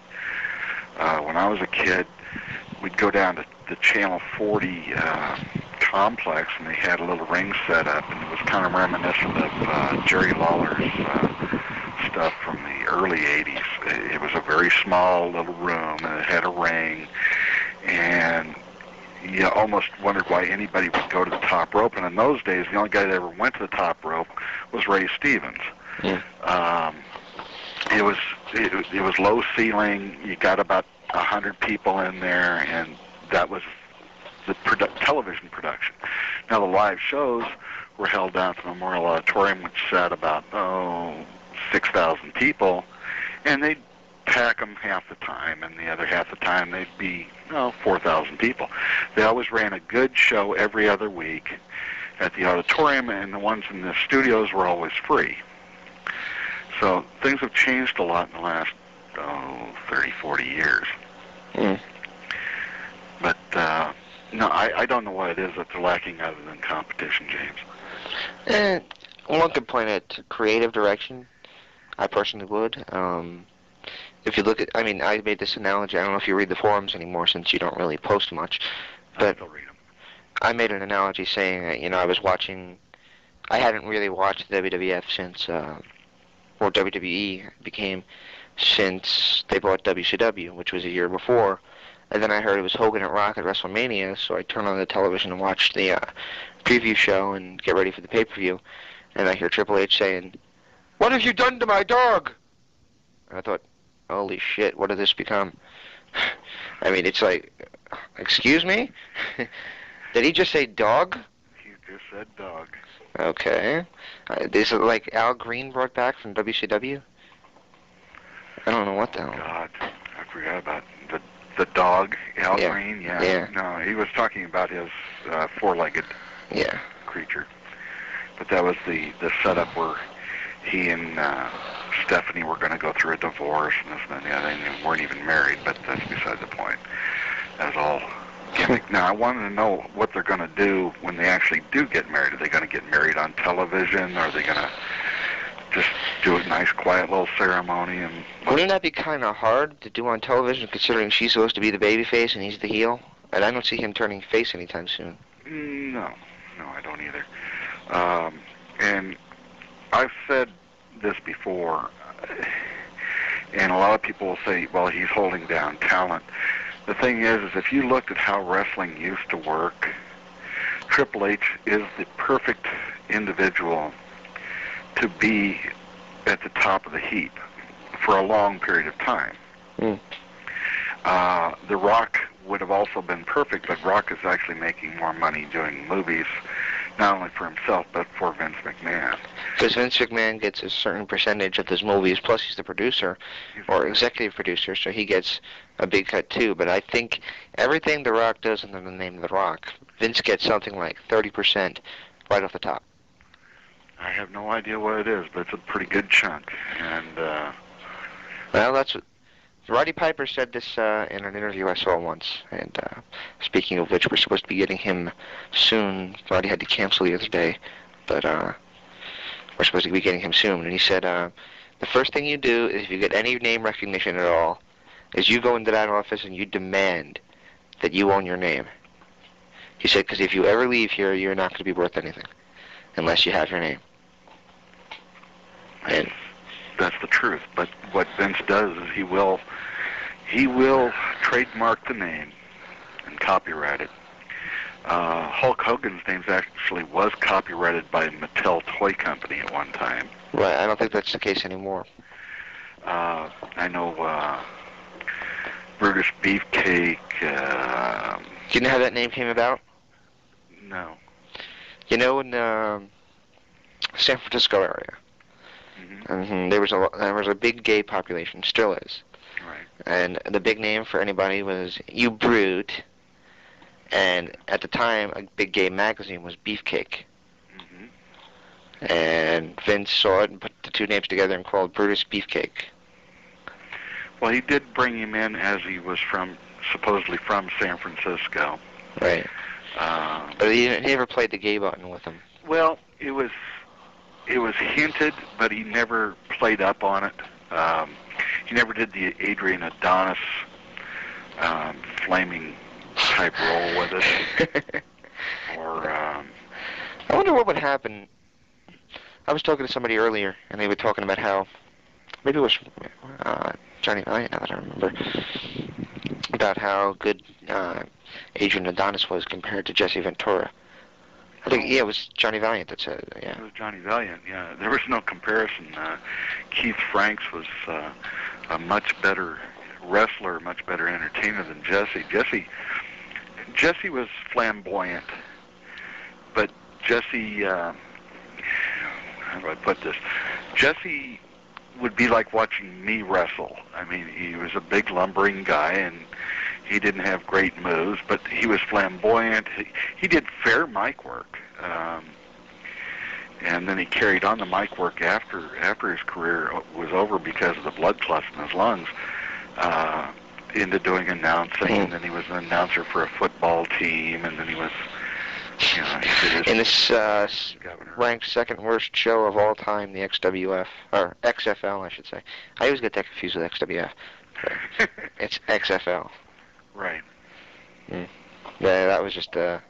When I was a kid, we'd go down to the Channel 40 complex, and they had a little ring set up, and it was kind of reminiscent of Jerry Lawler's stuff from the early 80s. It was a very small little room, and it had a ring, and you almost wondered why anybody would go to the top rope. And in those days, the only guy that ever went to the top rope was Ray Stevens. It was low ceiling. You got about 100 people in there, and that was the television production. Now the live shows were held down at the Memorial Auditorium, which sat about 6,000 people, and they'd pack them half the time, and the other half the time they'd be 4,000 people. They always ran a good show every other week at the auditorium, and the ones in the studios were always free. So things have changed a lot in the last 30, 40 years. But no, I don't know what it is that they're lacking other than competition, James. One could point at creative direction. I personally would. If you look at, I mean, I made this analogy. I don't know if you read the forums anymore since you don't really post much, but I still read them. I made an analogy saying that, I hadn't really watched WWF since, or WWE became since they bought WCW, which was a year before. And then I heard it was Hogan and Rock at WrestleMania, so I turned on the television and watched the preview show and get ready for the pay-per-view. And I hear Triple H saying, "What have you done to my dog?" And I thought, holy shit, what did this become? I mean, it's like, excuse me? Did he just say dog? He just said dog. Okay. Is it like Al Green brought back from WCW? I don't know what the hell. God, I forgot about the dog, Al Green. Yeah. No, he was talking about his four-legged creature. But that was the setup where he and Stephanie were going to go through a divorce, and this and that. They weren't even married, but that's beside the point. That's all gimmick. Now, I wanted to know what they're going to do when they actually do get married. Are they going to get married on television? Or are they going to just do a nice, quiet little ceremony? And wouldn't that be kind of hard to do on television, considering she's supposed to be the baby face and he's the heel? And I don't see him turning face anytime soon. No, I don't either. And I've said this before, and a lot of people will say, well, he's holding down talent. The thing is if you looked at how wrestling used to work, Triple H is the perfect individual to be at the top of the heap for a long period of time. The Rock would have also been perfect, but Rock is actually making more money doing movies, not only for himself, but for Vince McMahon. Because Vince McMahon gets a certain percentage of his movies, plus he's the producer, or executive producer, so he gets a big cut too. But I think everything The Rock does under the name of The Rock, Vince gets something like 30% right off the top. I have no idea what it is, but it's a pretty good chunk. And well, that's what Roddy Piper said this in an interview I saw once. And speaking of which, we're supposed to be getting him soon. Roddy had to cancel the other day, but we're supposed to be getting him soon. And he said, the first thing you do is, if you get any name recognition at all, is you go into that office and you demand that you own your name. He said, because if you ever leave here, you're not going to be worth anything unless you have your name. And that's the truth. But what Vince does is he will trademark the name and copyright it. Hulk Hogan's name actually was copyrighted by Mattel Toy Company at one time. Right, I don't think that's the case anymore. I know Brutus Beefcake. Do you know how that name came about? No. You know, in San Francisco area, there was a big gay population, still is. Right. And the big name for anybody was "You Brute," and at the time, a big gay magazine was Beefcake. And Vince saw it and put the two names together and called Brutus Beefcake. Well, he did bring him in as he was supposedly from San Francisco. Right. But he never played the gay button with him. Well, it was hinted, but he never played up on it. He never did the Adrian Adonis flaming type role with it. Or I wonder what would happen. I was talking to somebody earlier, and they were talking about how, maybe it was Johnny Valiant, now that I remember, about how good Adrian Adonis was compared to Jesse Ventura. I think, it was Johnny Valiant that said it, yeah. It was Johnny Valiant, yeah. There was no comparison. Keith Franks was a much better wrestler, much better entertainer than Jesse. Jesse was flamboyant, but Jesse, how do I put this? Jesse would be like watching me wrestle. I mean, he was a big lumbering guy, and he didn't have great moves, but he was flamboyant. He did fair mic work, and then he carried on the mic work after his career was over because of the blood clots in his lungs, into doing announcing, and then he was an announcer for a football team, and then he was, he did his in this ranked second worst show of all time, the XWF, or XFL, I should say. I always get that confused with XWF. It's XFL. Right. Yeah, that was just that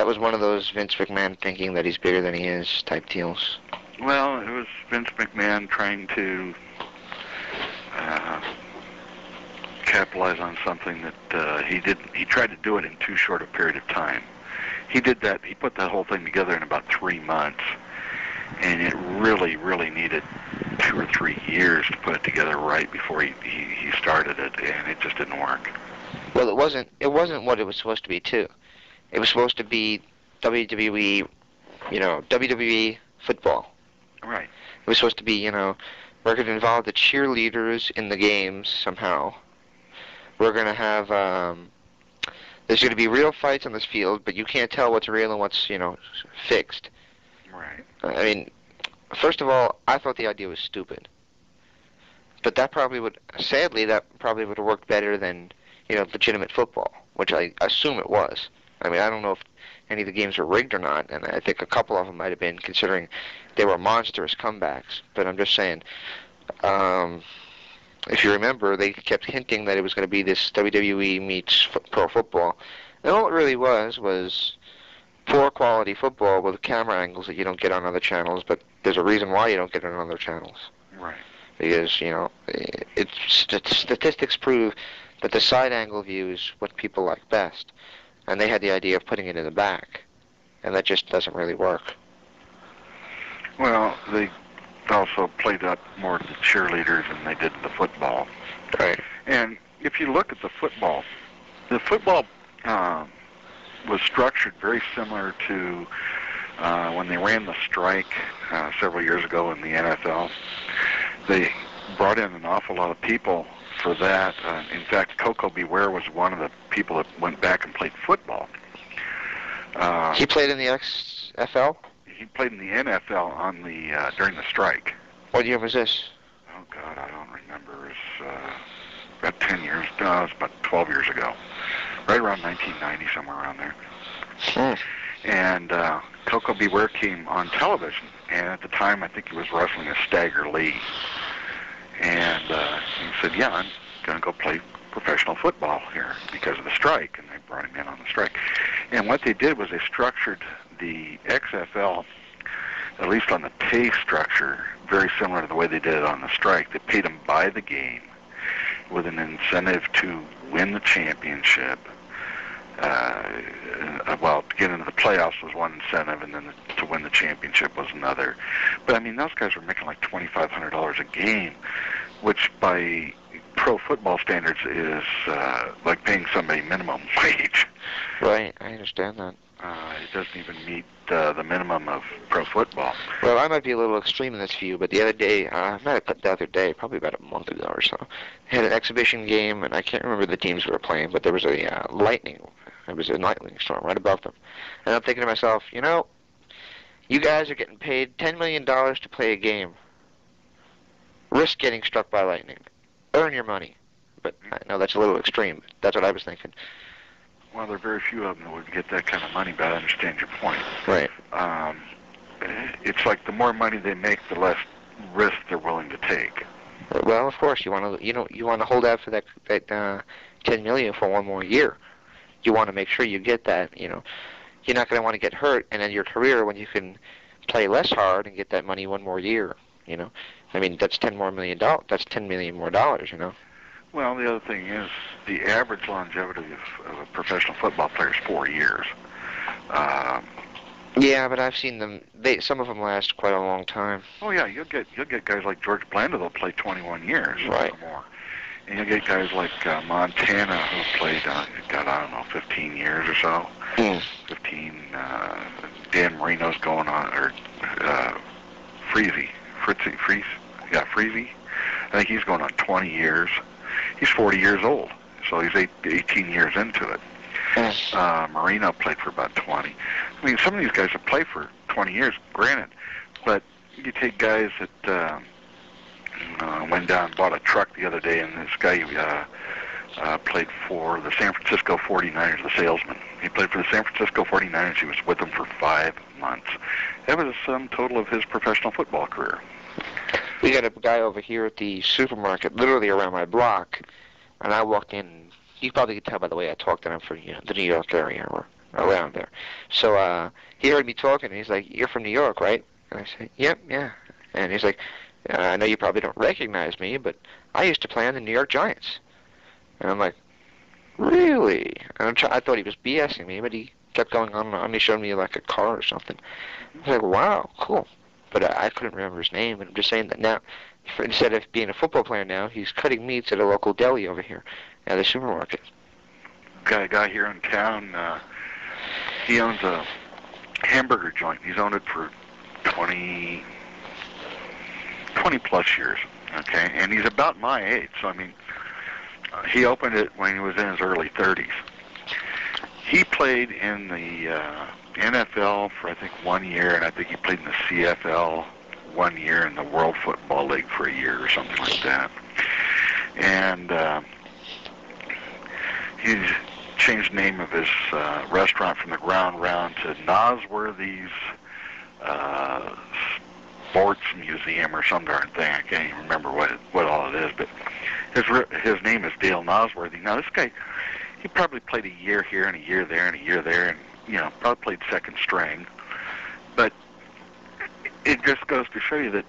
was one of those Vince McMahon thinking that he's bigger than he is type deals. Well, it was Vince McMahon trying to capitalize on something that he didn't. He tried to do it in too short a period of time. He did that. He put that whole thing together in about 3 months, and it really, really needed 2 or 3 years to put it together right before he started it, and it just didn't work. Well, it wasn't what it was supposed to be too. It was supposed to be WWE, WWE football. Right. It was supposed to be, we're going to involve the cheerleaders in the games somehow. We're going to have, there's going to be real fights on this field, but you can't tell what's real and what's, fixed. Right. I mean, first of all, I thought the idea was stupid. But that probably would have worked better than, legitimate football, which I assume it was. I mean, I don't know if any of the games were rigged or not, and I think a couple of them might have been, considering they were monstrous comebacks. But I'm just saying, if you remember, they kept hinting that it was going to be this WWE meets pro football. And all it really was poor quality football with camera angles that you don't get on other channels, but there's a reason why you don't get it on other channels. Right. Because, statistics prove that the side angle view is what people like best. And they had the idea of putting it in the back. And that just doesn't really work. Well, they also played up more to the cheerleaders than they did the football. Right. And if you look at the football was structured very similar to when they ran the strike several years ago in the NFL. They brought in an awful lot of people for that. In fact, Coco Beware was one of the people that went back and played football. He played in the XFL? He played in the NFL on the during the strike. What year was this? Oh God, I don't remember. It was about 10 years. No, it was about 12 years ago. Right around 1990, somewhere around there. And Coco Beware came on television, and at the time I think he was wrestling a Stagger Lee. And he said, yeah, I'm going to go play professional football here because of the strike, and they brought him in on the strike. And what they did was they structured the XFL, at least on the pay structure, very similar to the way they did it on the strike. They paid them by the game with an incentive to win the championship, a get into the playoffs was one incentive, and then to win the championship was another. But I mean, those guys were making like $2,500 a game, which by pro football standards is like paying somebody minimum wage. Right, I understand that. It doesn't even meet the minimum of pro football. Well, I might be a little extreme in this view, but the other day, probably about a month ago or so, they had an exhibition game, and I can't remember the teams we were playing, but there was a lightning storm right above them. And I'm thinking to myself, you know, you guys are getting paid $10 million to play a game. Risk getting struck by lightning. Earn your money. But I know that's a little extreme. That's what I was thinking. Well, there are very few of them that would get that kind of money, but I understand your point. Right. It's like the more money they make, the less risk they're willing to take. Well, of course, you want to hold out for that $10 million for one more year. You want to make sure you get that. You know, you're not going to want to get hurt and end your career when you can play less hard and get that money one more year. You know, I mean, that's $10 million. That's $10 million more dollars. You know. Well, the other thing is the average longevity of a professional football player is 4 years. Yeah, but I've seen them. Some of them last quite a long time. Oh yeah, you'll get guys like George Blanda that'll play 21 years right. or more, and you'll get guys like Montana who played I don't know 15 years or so. 15. Dan Marino's going on, or Freezy. I think he's going on 20 years. He's 40 years old, so he's 18 years into it. Marino played for about 20. I mean, some of these guys have played for 20 years, granted, but you take guys that went down and bought a truck the other day, and this guy played for the San Francisco 49ers, the salesman. He played for the San Francisco 49ers. He was with them for 5 months. That was the sum total of his professional football career. We got a guy over here at the supermarket, literally around my block, and I walked in. You probably could tell by the way I talked to him from the New York area or around there. So he heard me talking, and he's like, "You're from New York, right?" And I said, "Yep, yeah." And he's like, "I know you probably don't recognize me, but I used to play on the New York Giants." And I'm like, "Really?" And I thought he was BSing me, but he kept going on and he showed me like a car or something. I was like, "Wow, cool." But I couldn't remember his name, and I'm just saying that now, instead of being a football player now, he's cutting meats at a local deli over here at the supermarket. Got a guy here in town, he owns a hamburger joint. He's owned it for 20 plus years, okay? And he's about my age, so I mean, he opened it when he was in his early 30s. He played in the NFL for I think 1 year, and I think he played in the CFL 1 year, in the World Football League for a year or something like that. And he's changed the name of his restaurant from the Ground Round to Nosworthy's Sports Museum or some darn thing. I can't even remember what all it is, but his name is Dale Nosworthy. Now this guy, he probably played a year here and a year there and a year there, and probably played second string. But it just goes to show you that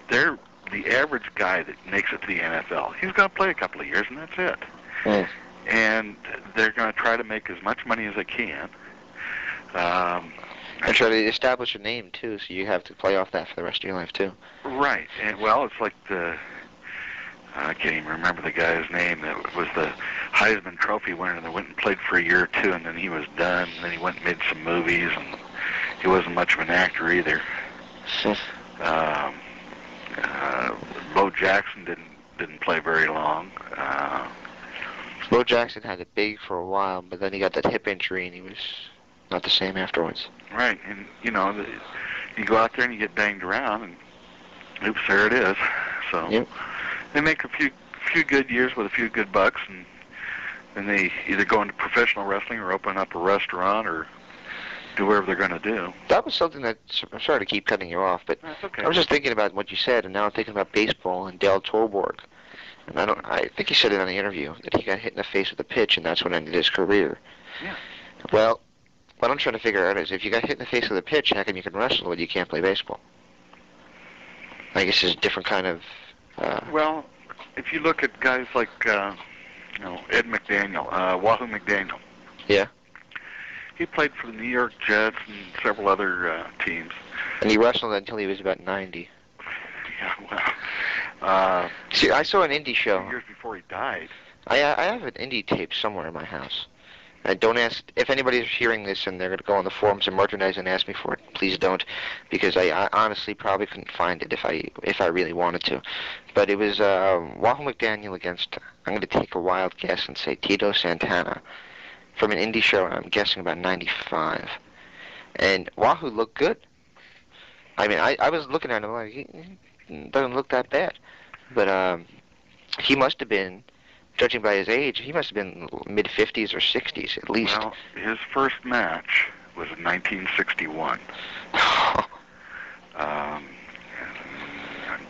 they're the average guy that makes it to the NFL. He's going to play a couple of years, and that's it. Mm. And they're going to try to make as much money as they can. And try to establish a name, too, so you have to play off that for the rest of your life, too. Right. And, well, it's like I can't even remember the guy's name that was the Heisman Trophy winner that went and played for a year or two, and then he was done, and then he went and made some movies, and he wasn't much of an actor either. Bo Jackson didn't play very long. Bo Jackson had it big for a while, but then he got that hip injury, and he was not the same afterwards. Right, and you go out there and you get banged around, and oops, there it is. So yep. They make a few good years with a few good bucks, and then they either go into professional wrestling or open up a restaurant or do whatever they're going to do. That was something that, I'm sorry to keep cutting you off, but that's okay. I was just thinking about what you said, and now I'm thinking about baseball and Dale Torborg. And I think he said it on the interview, that he got hit in the face with a pitch, and that's what ended his career. Yeah. Well, what I'm trying to figure out is, if you got hit in the face with a pitch, how come you can wrestle but you can't play baseball? I guess it's a different kind of... Well, if you look at guys like, Ed McDaniel, Wahoo McDaniel. Yeah. He played for the New York Jets and several other teams. And he wrestled until he was about 90. Yeah, well. See, I saw an indie show. 2 years before he died. I have an indie tape somewhere in my house. Don't ask if anybody's hearing this and they're going to go on the forums and merchandise and ask me for it. Please don't, because I honestly probably couldn't find it if I really wanted to. But it was Wahoo McDaniel against, I'm going to take a wild guess and say Tito Santana from an indie show. I'm guessing about 95, and Wahoo looked good. I mean, I was looking at him like he doesn't look that bad, but he must have been. Judging by his age, he must have been mid-50s or 60s at least. Well, his first match was in 1961. I'm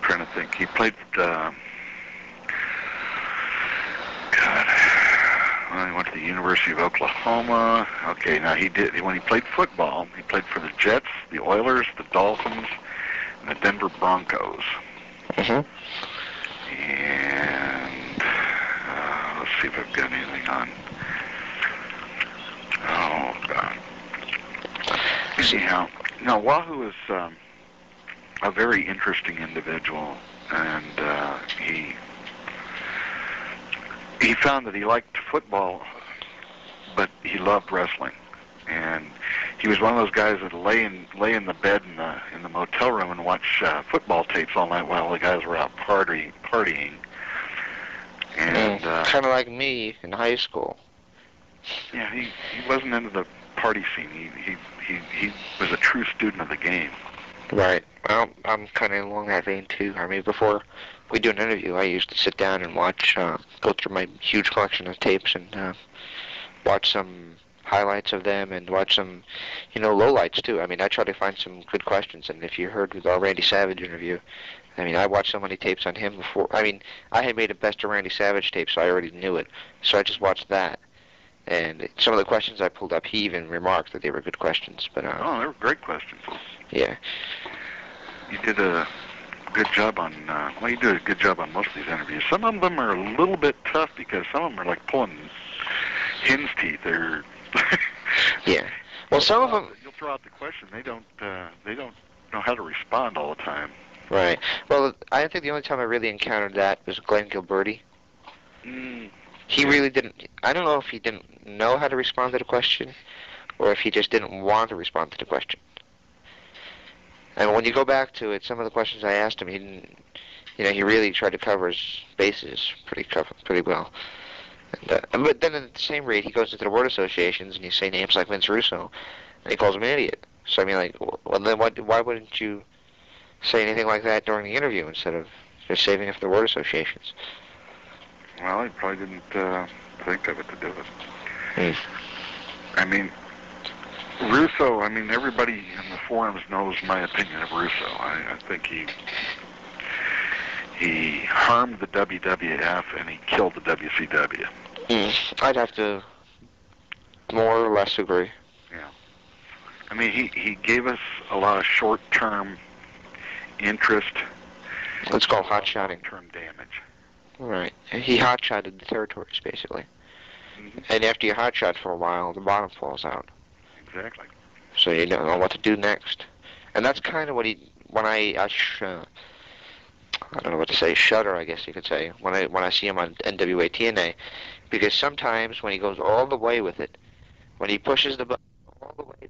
trying to think. He played, well, he went to the University of Oklahoma. Okay, now when he played football, he played for the Jets, the Oilers, the Dolphins, and the Denver Broncos. Mm-hmm. And let's see if I've got anything on. Oh, God. Anyhow, now Wahoo is a very interesting individual, and he found that he liked football, but he loved wrestling. And he was one of those guys that lay in the bed in the motel room and watch football tapes all night while the guys were out partying. And kind of like me in high school. Yeah, he wasn't into the party scene. He was a true student of the game. Right. Well, I'm kind of along that vein too. I mean, before we do an interview, I used to sit down and watch, go through my huge collection of tapes and watch some highlights of them and watch some, lowlights too. I mean, I try to find some good questions. And if you heard with our Randy Savage interview, I mean, I watched so many tapes on him before. I mean, I had made a Best of Randy Savage tape, so I already knew it. So I just watched that. And some of the questions I pulled up, he even remarked that they were good questions. But they were great questions. Yeah. You did a good job on, you did a good job on most of these interviews. Some of them are a little bit tough because some of them are like pulling hen's teeth. They're yeah. Well, some of them... You'll throw out the question. They don't know how to respond all the time. Right. Well, I think the only time I really encountered that was Glenn Gilberti. He really didn't... I don't know if he didn't know how to respond to the question or if he just didn't want to respond to the question. And when you go back to it, some of the questions I asked him, he didn't... he really tried to cover his bases pretty well. And, but then at the same rate, he goes into the word associations and you say names like Vince Russo, and he calls him an idiot. So, I mean, like, well, then why wouldn't you say anything like that during the interview instead of just saving it for the word associations? Well, he probably didn't think of it to do it. I mean, Russo, everybody in the forums knows my opinion of Russo. I think he harmed the WWF and he killed the WCW. I'd have to more or less agree. Yeah. I mean, he gave us a lot of short-term interest. It's called hot-shotting. Long-term damage. Right. He hot-shotted the territories, basically. And after you hot-shot for a while, the bottom falls out. Exactly. So you don't know what to do next. And that's kind of what I don't know what to say, shudder, I guess you could say, when I see him on NWA TNA, because sometimes when he goes all the way with it, when he pushes the button all the way,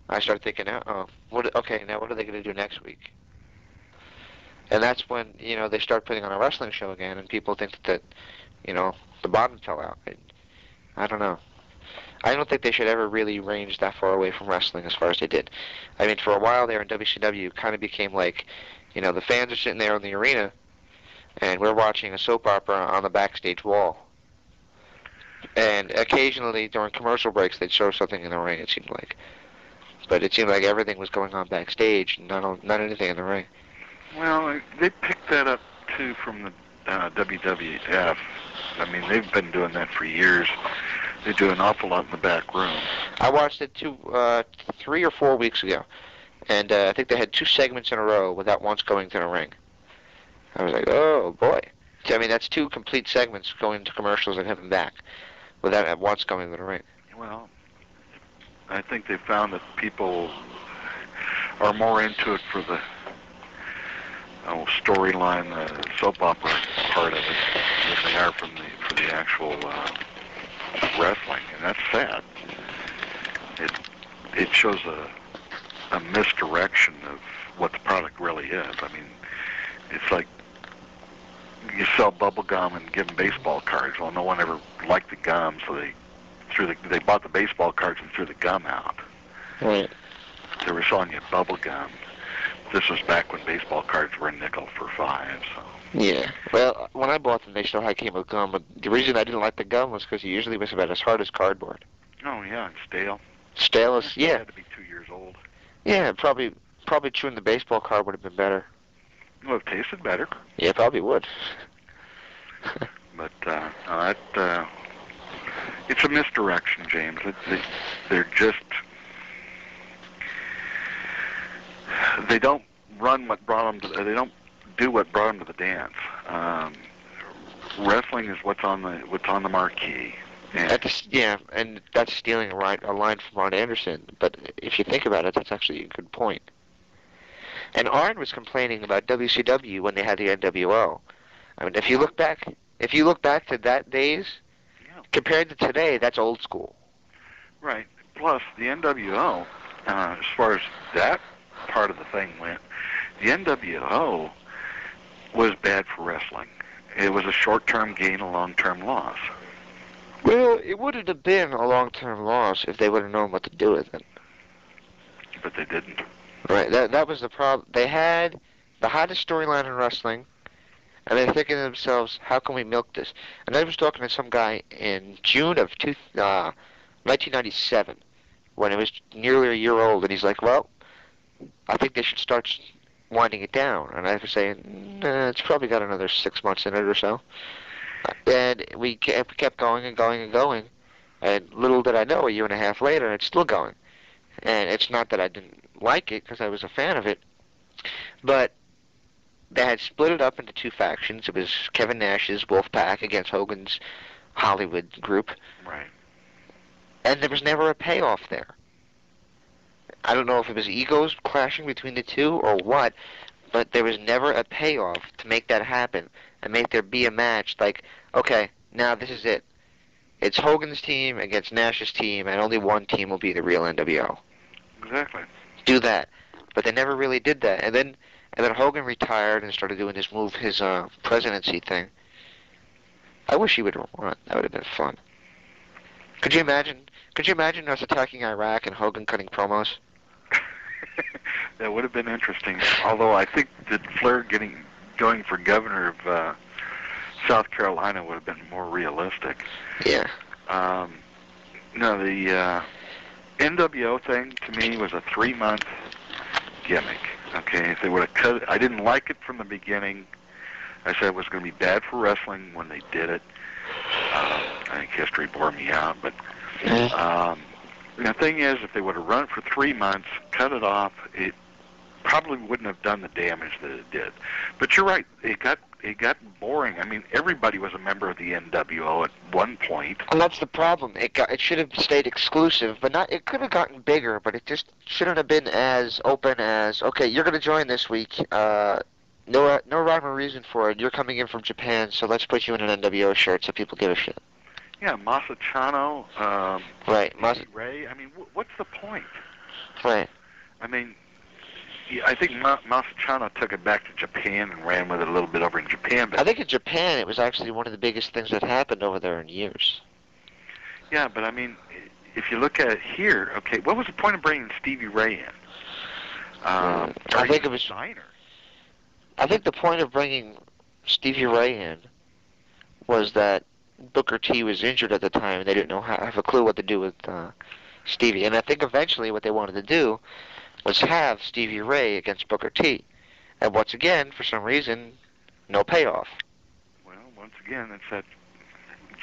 I start thinking, okay, now what are they going to do next week? And that's when, they start putting on a wrestling show again, and people think that, the bottom fell out. I don't know. I don't think they should ever really range that far away from wrestling as far as they did. I mean, for a while there in WCW, it kind of became like, the fans are sitting there in the arena, and we're watching a soap opera on the backstage wall. And occasionally, during commercial breaks, they'd show something in the ring, it seemed like. But it seemed like everything was going on backstage, not anything in the ring. Well, they picked that up, too, from the WWF. I mean, they've been doing that for years. They do an awful lot in the back room. I watched it 3 or 4 weeks ago. And I think they had 2 segments in a row without once going to the ring. I was like, oh, boy. I mean, that's 2 complete segments going to commercials and coming back without at once going to the ring. Well, I think they found that people are more into it for the storyline, the soap opera part of it, than they are for the actual wrestling, and that's sad. It shows a misdirection of what the product really is. I mean, it's like you sell bubble gum and give them baseball cards. Well, no one ever liked the gum, so they bought the baseball cards and threw the gum out. Right. They were selling you bubble gum. This was back when baseball cards were a nickel for $5. So. Yeah. Well, when I bought them, they still came with gum. But the reason I didn't like the gum was because it usually was about as hard as cardboard. Oh yeah, and stale. Stale is, yeah. It had to be 2 years old. Yeah, probably chewing the baseball card would have been better. Well, it tasted better. Yeah, probably would. But it's a misdirection, James. They're just, they don't run what brought them to. They don't do what brought them to the dance. Wrestling is what's on the marquee. And that's stealing a line from Arn Anderson. But if you think about it, that's actually a good point. And Arn was complaining about WCW when they had the NWO. I mean, if you look back to that days, compared to today, that's old school. Right. Plus, the NWO, as far as that part of the thing went, the NWO was bad for wrestling. It was a short-term gain, a long-term loss. Well, it wouldn't have been a long-term loss if they would have known what to do with it. But they didn't. Right. That was the problem. They had the hottest storyline in wrestling, and they're thinking to themselves, how can we milk this? And I was talking to some guy in June of 1997, when it was nearly a year old, and he's like, well, I think they should start winding it down. And I was saying, nah, it's probably got another 6 months in it or so. And we kept going and going and going. And little did I know, a year and a half later, it's still going. And it's not that I didn't like it, because I was a fan of it, but they had split it up into two factions. It was Kevin Nash's Wolfpack against Hogan's Hollywood group. Right. And there was never a payoff there. I don't know if it was egos clashing between the two or what, but there was never a payoff to make that happen and make there be a match like, okay, now this is it. It's Hogan's team against Nash's team, and only one team will be the real NWO. Exactly. Do that. But they never really did that. And then Hogan retired and started doing his presidency thing. I wish he would have won. That would have been fun. Could you imagine us attacking Iraq and Hogan cutting promos? That would have been interesting. Although I think that Flair going for governor of South Carolina would have been more realistic. Yeah. No, the NWO thing to me was a 3-month gimmick. Okay, if they would have cut it, I didn't like it from the beginning. I said it was going to be bad for wrestling when they did it. I think history bore me out, but the thing is, if they would have run it for 3 months, cut it off, it probably wouldn't have done the damage that it did. But you're right, it got boring. I mean, everybody was a member of the NWO at one point. And that's the problem. It should have stayed exclusive, but not. It could have gotten bigger, but it just shouldn't have been as open as, okay, you're going to join this week. No rhyme or reason for it. You're coming in from Japan, so let's put you in an NWO shirt so people give a shit. Yeah, Masachano, right, Ray. I mean, what's the point? Right. I mean, I think Masachano took it back to Japan and ran with it a little bit over in Japan. But I think in Japan it was actually one of the biggest things that happened over there in years. Yeah, but I mean, if you look at it here, okay, what was the point of bringing Stevie Ray in? I think it was designer. I think the point of bringing Stevie Ray in was that Booker T was injured at the time, and they didn't have a clue what to do with Stevie. And I think eventually what they wanted to do was have Stevie Ray against Booker T. And once again, for some reason, no payoff. Well, once again, it's that,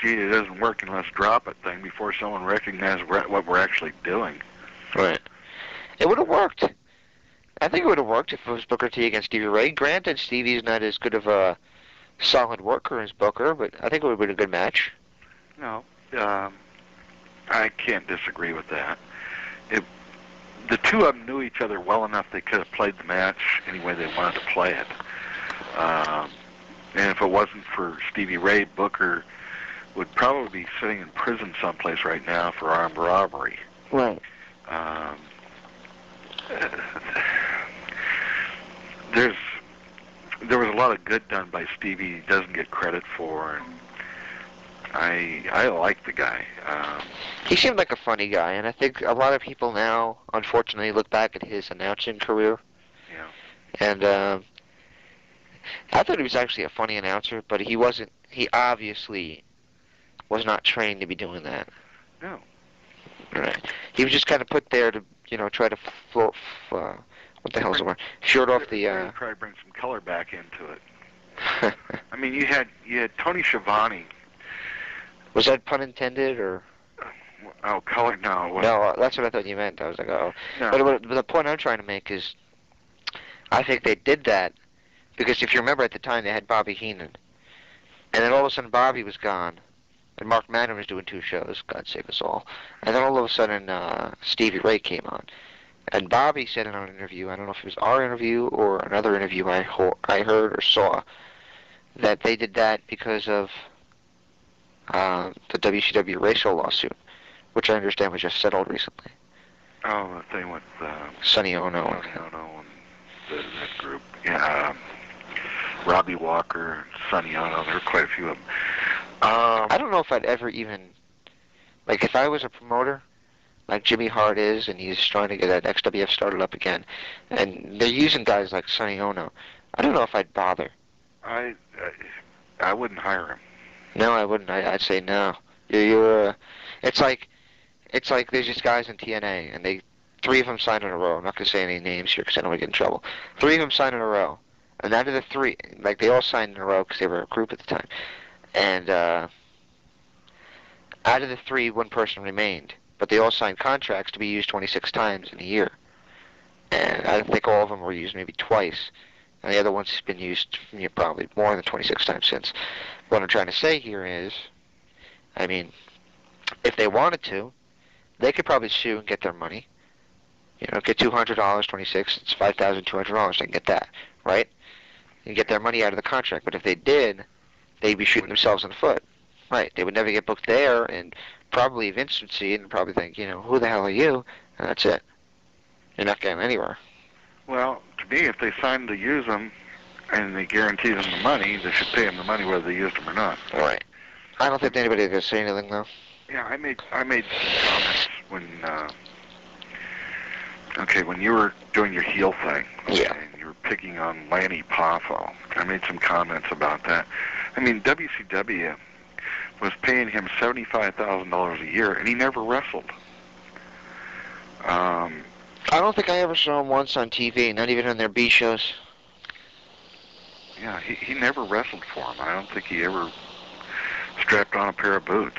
gee, it doesn't work unless drop it thing before someone recognizes what we're actually doing. Right. It would have worked. I think it would have worked if it was Booker T against Stevie Ray. Granted, Stevie's not as good of a solid worker as Booker, but I think it would have been a good match. No, I can't disagree with that. two of them knew each other well enough they could have played the match any way they wanted to play it. And if it wasn't for Stevie Ray, Booker would probably be sitting in prison someplace right now for armed robbery. Right. There was a lot of good done by Stevie he doesn't get credit for, and I like the guy. He seemed like a funny guy, and I think a lot of people now, unfortunately, look back at his announcing career. Yeah. And I thought he was actually a funny announcer, but he wasn't. He obviously was not trained to be doing that. No. Right. He was just kind of put there to, try to float. What the hell's the word? Short off the. Try to bring some color back into it. I mean, you had Tony Schiavone. Was that pun intended, or? Oh, color? No. No, that's what I thought you meant. I was like, oh. No. But the point I'm trying to make is, I think they did that because if you remember at the time they had Bobby Heenan, and then all of a sudden Bobby was gone, and Mark Madden was doing 2 shows. God save us all. And then all of a sudden Stevie Ray came on. And Bobby said in an interview, I don't know if it was our interview or another interview I heard or saw, that they did that because of the WCW racial lawsuit, which I understand was just settled recently. Oh, the thing with Sonny Ono. Sonny Ono and that group. Yeah, Robbie Walker, Sonny Ono, there were quite a few of them. I don't know if I'd ever even, like if I was a promoter, like Jimmy Hart is, and he's trying to get that XWF started up again, and they're using guys like Sonny Ono, I don't know if I'd bother. I wouldn't hire him. No, I wouldn't. I'd say no. You're it's like there's these guys in TNA, and 3 of them signed in a row. I'm not going to say any names here because I don't want to get in trouble. 3 of them signed in a row. And out of the 3, like they all signed in a row because they were a group at the time. And out of the 3, 1 person remained. But they all signed contracts to be used 26 times in a year. And I think all of them were used maybe twice. And the other one's been used probably more than 26 times since. What I'm trying to say here is, I mean, if they wanted to, they could probably sue and get their money. Get $200, 26, it's $5,200. They can get that, right? And get their money out of the contract. But if they did, they'd be shooting themselves in the foot. Right. They would never get booked there, and probably Vince would see it and probably think, who the hell are you? And that's it. You're not getting anywhere. Well, to me, if they signed to use them and they guaranteed them the money, they should pay them the money whether they used them or not. All right. I don't think anybody's going to say anything, though. Yeah, I made some comments when you were doing your heel thing. Yeah. And you were picking on Lanny Poffo. I made some comments about that. I mean, WCW was paying him $75,000 a year, and he never wrestled. I don't think I ever saw him once on TV, not even on their B shows. Yeah, he never wrestled for him. I don't think he ever strapped on a pair of boots.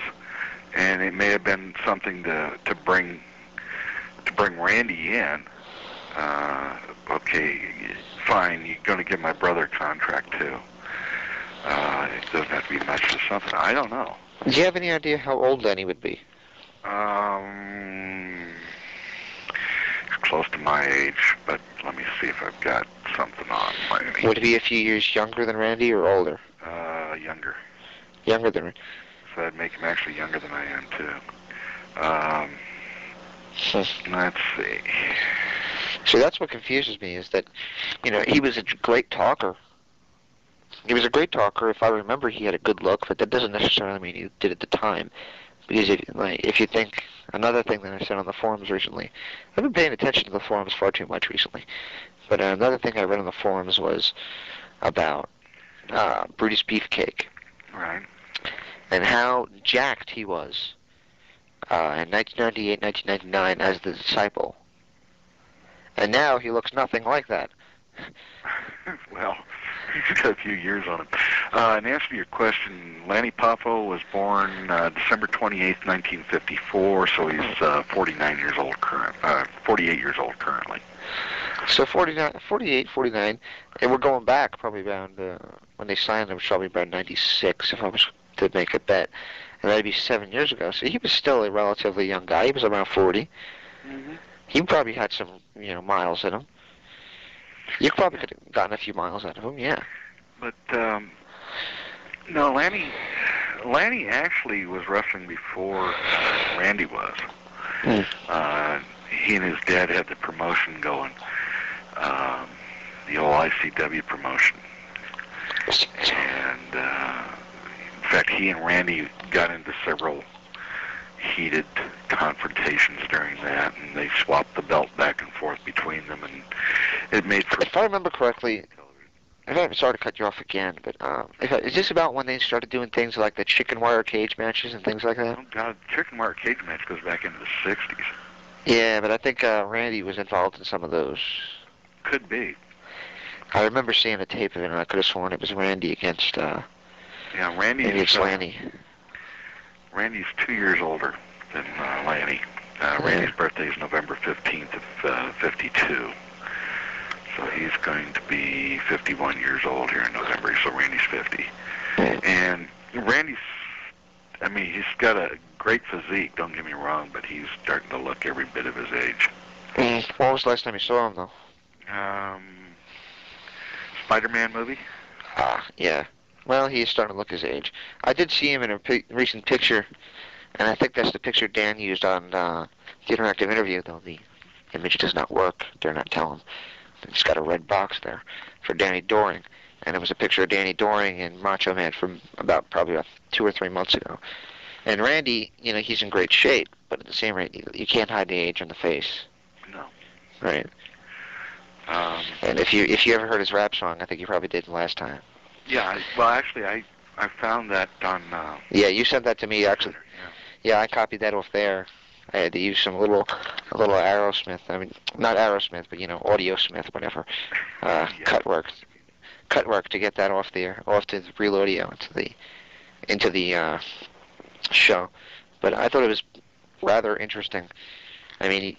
And it may have been something to bring Randy in. Okay, fine, you're going to give my brother a contract too. It doesn't have to be much or something. I don't know. Do you have any idea how old Lenny would be? He's close to my age, but let me see if I've got something on Lenny. Would he be a few years younger than Randy or older? Younger. Younger than Randy. So that'd make him actually younger than I am, too. Let's see. So that's what confuses me, is that, he was a great talker. He was a great talker. If I remember, he had a good look, but that doesn't necessarily mean he did at the time. Because if you think, another thing that I said on the forums recently, I've been paying attention to the forums far too much recently, but another thing I read on the forums was about Brutus Beefcake. Right. And how jacked he was in 1998, 1999 as the Disciple. And now he looks nothing like that. Well, he's got a few years on him. In answer to your question, Lanny Poffo was born December 28th, 1954, so he's 48 years old currently. So 48, 49, and we're going back probably around, when they signed him, probably about 96, if I was to make a bet. And that'd be 7 years ago. So he was still a relatively young guy. He was around 40. Mm-hmm. He probably had some, miles in him. You probably could have gotten a few miles out of him, yeah. But no, Lanny actually was wrestling before Randy was. He and his dad had the promotion going, the old ICW promotion. And in fact, he and Randy got into several heated confrontations during that, and they swapped the belt back and forth between them, and it made for... If I remember correctly, I'm sorry to cut you off again, but is this about when they started doing things like the chicken wire cage matches and things like that? Oh, God, the chicken wire cage match goes back into the 60s. Yeah, but I think Randy was involved in some of those. Could be. I remember seeing a tape of it, and I could have sworn it was Randy against... maybe it's Lanny. Randy's 2 years older than Lanny. Randy's birthday is November 15th of 52. So he's going to be 51 years old here in November, so Randy's 50. And Randy's, he's got a great physique, don't get me wrong, but he's starting to look every bit of his age. When was the last time you saw him, though? Spider-Man movie? Yeah. Well, he's starting to look his age. I did see him in a recent picture, and I think that's the picture Dan used on the interactive interview, though the image does not work. Dare not tell him. It's got a red box there for Danny Doring, and it was a picture of Danny Doring and Macho Man from probably 2 or 3 months ago. And Randy, he's in great shape, but at the same rate, you can't hide the age on the face. No. Right. And if you ever heard his rap song, I think you probably did last time. Yeah, actually, I found that on... yeah, you sent that to me, actually. Yeah, I copied that off there. I had to use a little Aerosmith. Not Aerosmith, but Audiosmith, whatever. Cut work to get that off to the real audio into the show. But I thought it was rather interesting. I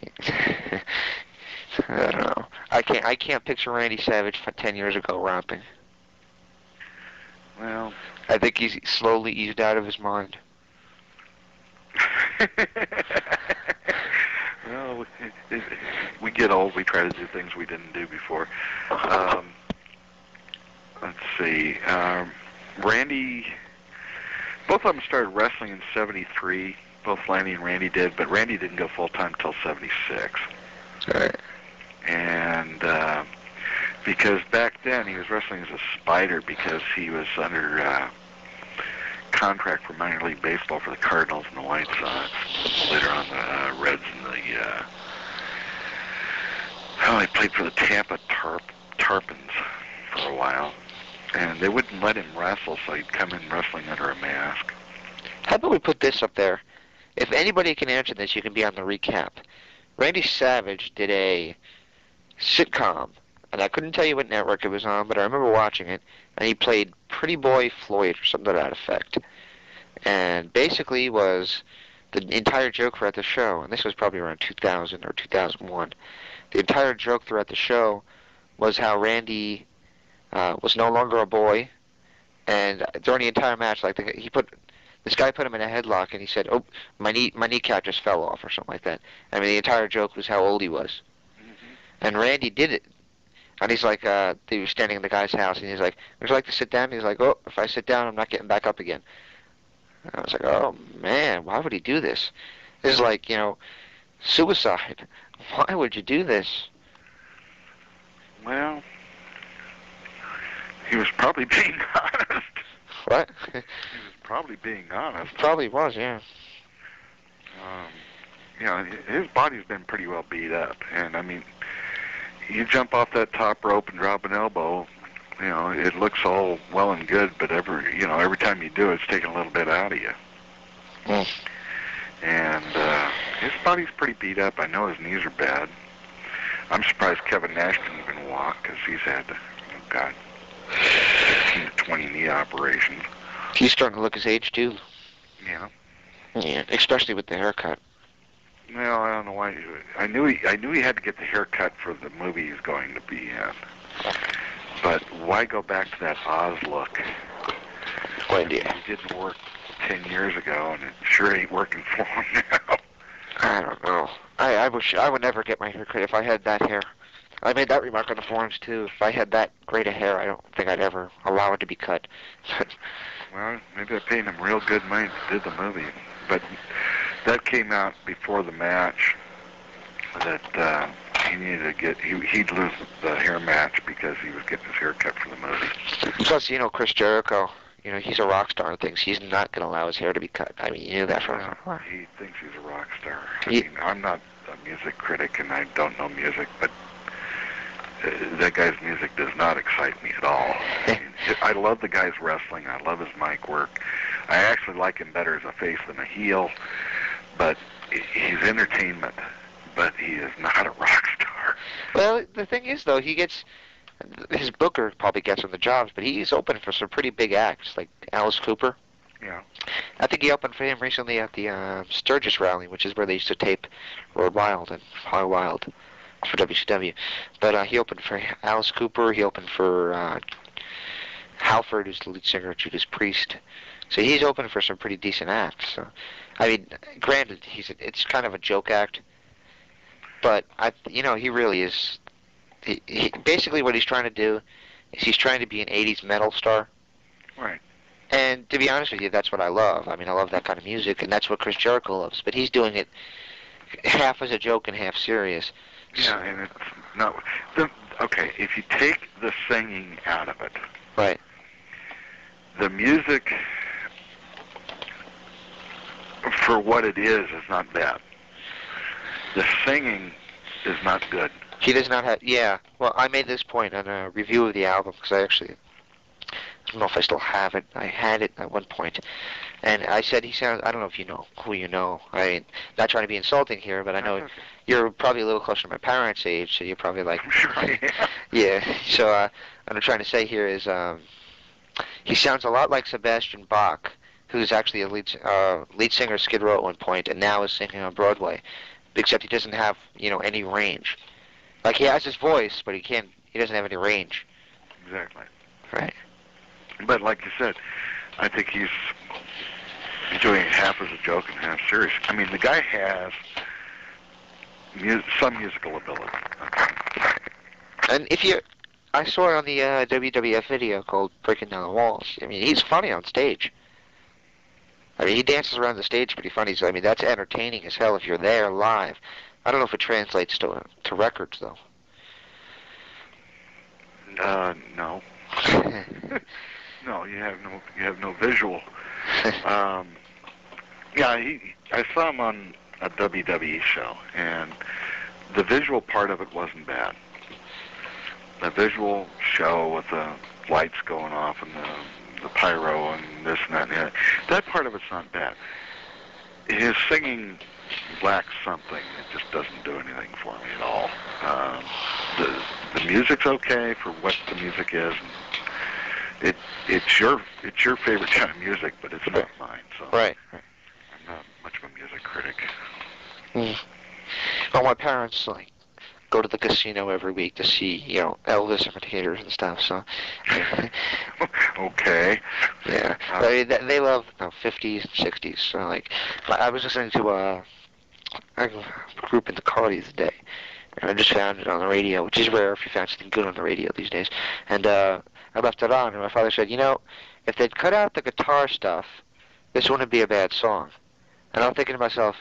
don't know. I can't picture Randy Savage 10 years ago rapping. Well, I think he's slowly eased out of his mind. Well, we get old. We try to do things we didn't do before. Let's see. Randy, both of them started wrestling in 73. Both Lanny and Randy did, but Randy didn't go full-time until 76. All right. And because back then he was wrestling as a spider because he was under contract for minor league baseball for the Cardinals and the White Sox. Later on the Reds and the he played for the Tampa Tarpons for a while, and they wouldn't let him wrestle, so he'd come in wrestling under a mask. How about we put this up there? If anybody can answer this, you can be on the recap. Randy Savage did a sitcom, and I couldn't tell you what network it was on, but I remember watching it, and he played Pretty Boy Floyd or something to that effect. And basically was the entire joke throughout the show, and this was probably around 2000 or 2001, the entire joke throughout the show was how Randy was no longer a boy, and during the entire match, this guy put him in a headlock, and he said, "Oh, my kneecap just fell off," or something like that. The entire joke was how old he was. And Randy did it. And he's like, he was standing in the guy's house, and he's like, "Would you like to sit down?" He's like, "Oh, if I sit down, I'm not getting back up again." And I was like, "Oh, man, why would he do this? This is like, suicide. Why would you do this?" Well, he was probably being honest. What? He was probably being honest. Probably was, yeah. His body's been pretty well beat up, and you jump off that top rope and drop an elbow, it looks all well and good, but every time you do it, it's taking a little bit out of you. Mm. And his body's pretty beat up. I know his knees are bad. I'm surprised Kevin Nash can even walk, because he's had, 15 to 20 knee operations. He's starting to look his age, too. Yeah. Yeah, especially with the haircut. Well, I don't know why. I knew he had to get the haircut for the movie he's going to be in. But why go back to that Oz look? Good idea. It didn't work 10 years ago, and it sure ain't working for him now. I don't know. I wish I would never get my hair cut if I had that hair. I made that remark on the forums too. If I had that great a hair, I don't think I'd ever allow it to be cut. Well, maybe I paid him real good money to do the movie, but that came out before the match. That he needed to get, he'd lose the hair match because he was getting his hair cut for the movie. Plus, Chris Jericho, he's a rock star and things. He's not going to allow his hair to be cut. I mean, you knew that from before. He thinks he's a rock star. I mean, I'm not a music critic and I don't know music, but that guy's music does not excite me at all. I love the guy's wrestling. I love his mic work. I actually like him better as a face than a heel, but he's entertainment. But he is not a rock star. Well, the thing is, though, his booker probably gets him the jobs, but he's open for some pretty big acts, like Alice Cooper. Yeah. I think he opened for him recently at the Sturgis rally, which is where they used to tape Road Wild and Hog Wild for WCW. But he opened for Alice Cooper. He opened for Halford, who's the lead singer of Judas Priest. So he's open for some pretty decent acts. So, I mean, granted, it's kind of a joke act. But he really is. He basically what he's trying to do is he's trying to be an '80s metal star. Right. And to be honest with you, that's what I love. I mean, I love that kind of music, and that's what Chris Jericho loves. But he's doing it half as a joke and half serious. Yeah, and it's not. Okay, if you take the singing out of it, right? The music, for what it is not bad. The singing is not good. He does not have. Yeah. Well, I made this point on a review of the album because I don't know if I still have it. I had it at one point, and I said he sounds. I don't know if you know who you know. Not trying to be insulting here, but I know you're probably a little closer to my parents' age, so you're probably like. I'm sure I am. Yeah. So what I'm trying to say here is he sounds a lot like Sebastian Bach, who's actually a lead singer of Skid Row at one point, and now is singing on Broadway. Except he doesn't have, any range. Like, he has his voice, but he doesn't have any range. Exactly. Right. But like you said, I think he's doing it half as a joke and half serious. I mean, the guy has some musical ability. Okay. And I saw it on the WWF video called Breaking Down the Walls. I mean, he's funny on stage. I mean, he dances around the stage pretty funny. So, I mean, that's entertaining as hell if you're there live. I don't know if it translates to records, though. No. No, you have no visual. Yeah, I saw him on a WWE show, and the visual part of it wasn't bad. The visual show with the lights going off and the pyro and this and that and the other. That part of it's not bad. His singing lacks something. It just doesn't do anything for me at all. The music's okay for what the music is. It's your favorite kind of music, but it's not mine. So right. I'm not much of a music critic. Mm. Well, my parents go to the casino every week to see, Elvis imitators and stuff. So, okay. Yeah, they love 50s and 60s. So, I was listening to a group in the car the other day, and I just found it on the radio, which is rare if you find something good on the radio these days. And I left it on, and my father said, if they'd cut out the guitar stuff, this wouldn't be a bad song. And I'm thinking to myself,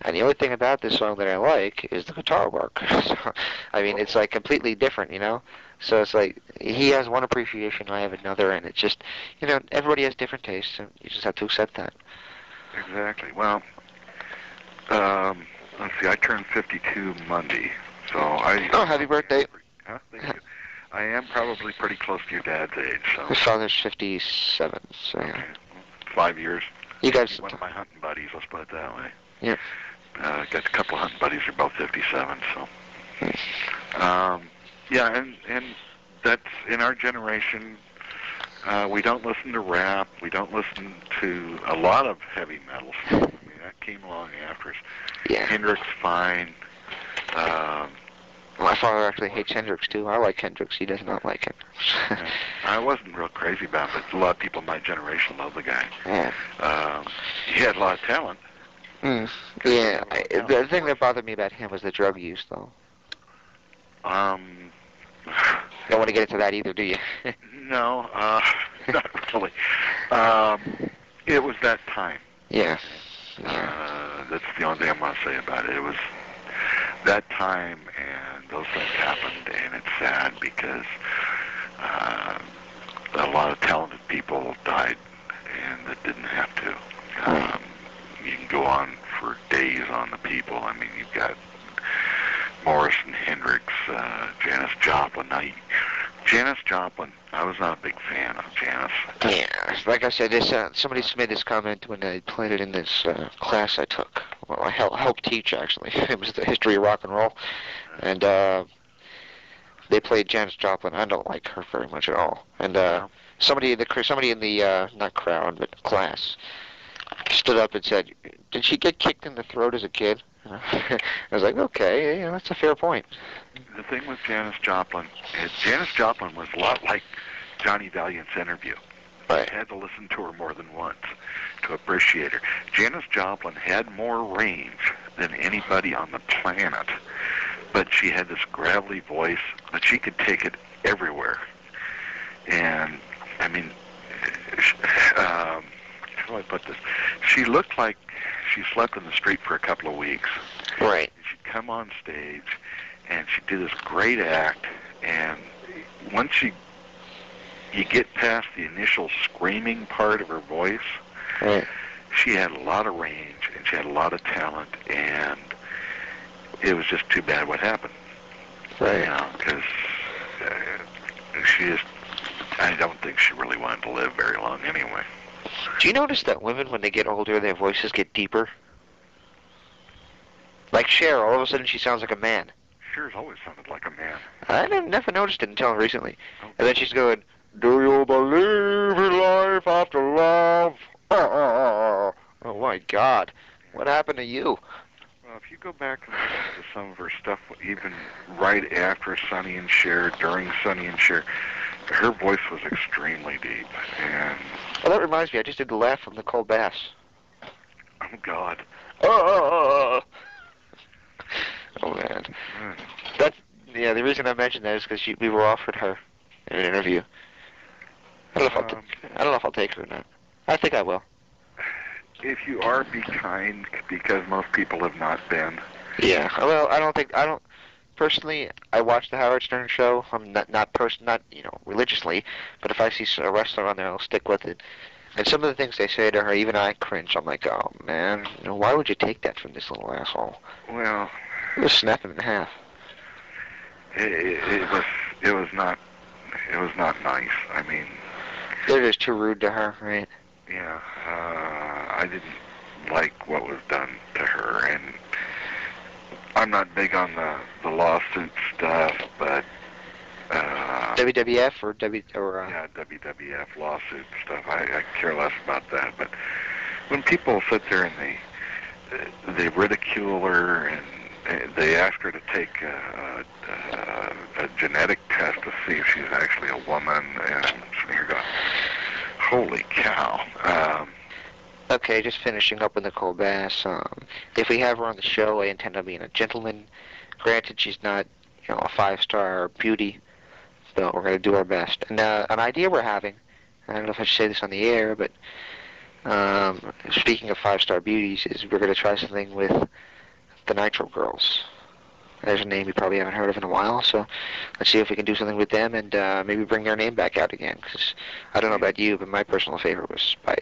and the only thing about this song that I like is the guitar work. So, I mean, it's completely different, So it's he has one appreciation, I have another, and it's just, everybody has different tastes, and you just have to accept that. Exactly. Well, let's see, I turned 52 Monday, so Oh, happy birthday. Huh? Thank you. I am probably pretty close to your dad's age, so. His father's 57, so. Okay. 5 years. You guys. One of my hunting buddies, let's put it that way. Yeah. Got a couple of hunting buddies who are both 57, so. Yeah, and that's in our generation. We don't listen to rap. We don't listen to a lot of heavy metal stuff. I mean, that came along after us. Yeah. Hendrix, fine. My father actually hates Hendrix too. I like Hendrix. He does not like Hendrix. I wasn't real crazy about it, but a lot of people in my generation love the guy. Yeah. He had a lot of talent. Yeah, the thing that bothered me about him was the drug use, though. You don't want to get into that either, do you? No, not really. It was that time. Yeah. That's the only thing I'm going to say about it. It was that time, and those things happened, and it's sad because a lot of talented people died, and that didn't have to. You can go on for days on the people. I mean, you've got Morrison, Hendrix, Janis Joplin. Now, Janis Joplin, I was not a big fan of Janis. Yeah, like I said, this, somebody made this comment when I played it in this class I took. Well, I helped teach, actually. It was the history of rock and roll. And they played Janis Joplin. I don't like her very much at all. And somebody in the not crowd, but class, stood up and said, "Did she get kicked in the throat as a kid?" I was like, okay, yeah, that's a fair point. The thing with Janis Joplin is Janis Joplin was a lot like Johnny Valiant's interview. Right. I had to listen to her more than once to appreciate her. Janis Joplin had more range than anybody on the planet, but she had this gravelly voice, but she could take it everywhere. And, I mean, how do I put this? She looked like she slept in the street for a couple of weeks. Right. She'd come on stage, and she'd do this great act, and once you get past the initial screaming part of her voice, right, she had a lot of range, and she had a lot of talent, and it was just too bad what happened. Right. You know, because I don't think she really wanted to live very long anyway. Do you notice that women, when they get older, their voices get deeper? Like Cher, all of a sudden she sounds like a man. Cher's always sounded like a man. I never noticed it until recently. Okay. And then she's going, "Do you believe in life after love?" Oh my God. What happened to you? Well, if you go back and listen to some of her stuff, even right after Sonny and Cher, during Sonny and Cher, her voice was extremely deep. And well, that reminds me, I just did the laugh from Nicole Bass. Oh, God. Oh man. That's, yeah, the reason I mentioned that is because we were offered her in an interview. I don't know if I'll take her or not. I think I will. If you are, be kind, because most people have not been. Yeah. Well, personally, I watch the Howard Stern show. I'm not religiously, but if I see a wrestler on there, I'll stick with it. And some of the things they say to her, even I cringe. I'm like, oh man, why would you take that from this little asshole? Well, just snap him in half. It was not nice. I mean, they're just too rude to her, right? Yeah. I didn't like what was done to her, and I'm not big on the lawsuit stuff, but WWF or yeah, WWF lawsuit stuff. I care less about that. But when people sit there and they ridicule her and they ask her to take a genetic test to see if she's actually a woman, and you're going, holy cow. Okay, just finishing up with Nicole Bass. If we have her on the show, I intend on being a gentleman. Granted, she's not, a 5-star beauty, but we're going to do our best. And an idea we're having, I don't know if I should say this on the air, but speaking of 5-star beauties, is we're going to try something with the Nitro Girls. There's a name you probably haven't heard of in a while, so let's see if we can do something with them and maybe bring their name back out again. Because I don't know about you, but my personal favorite was Spice.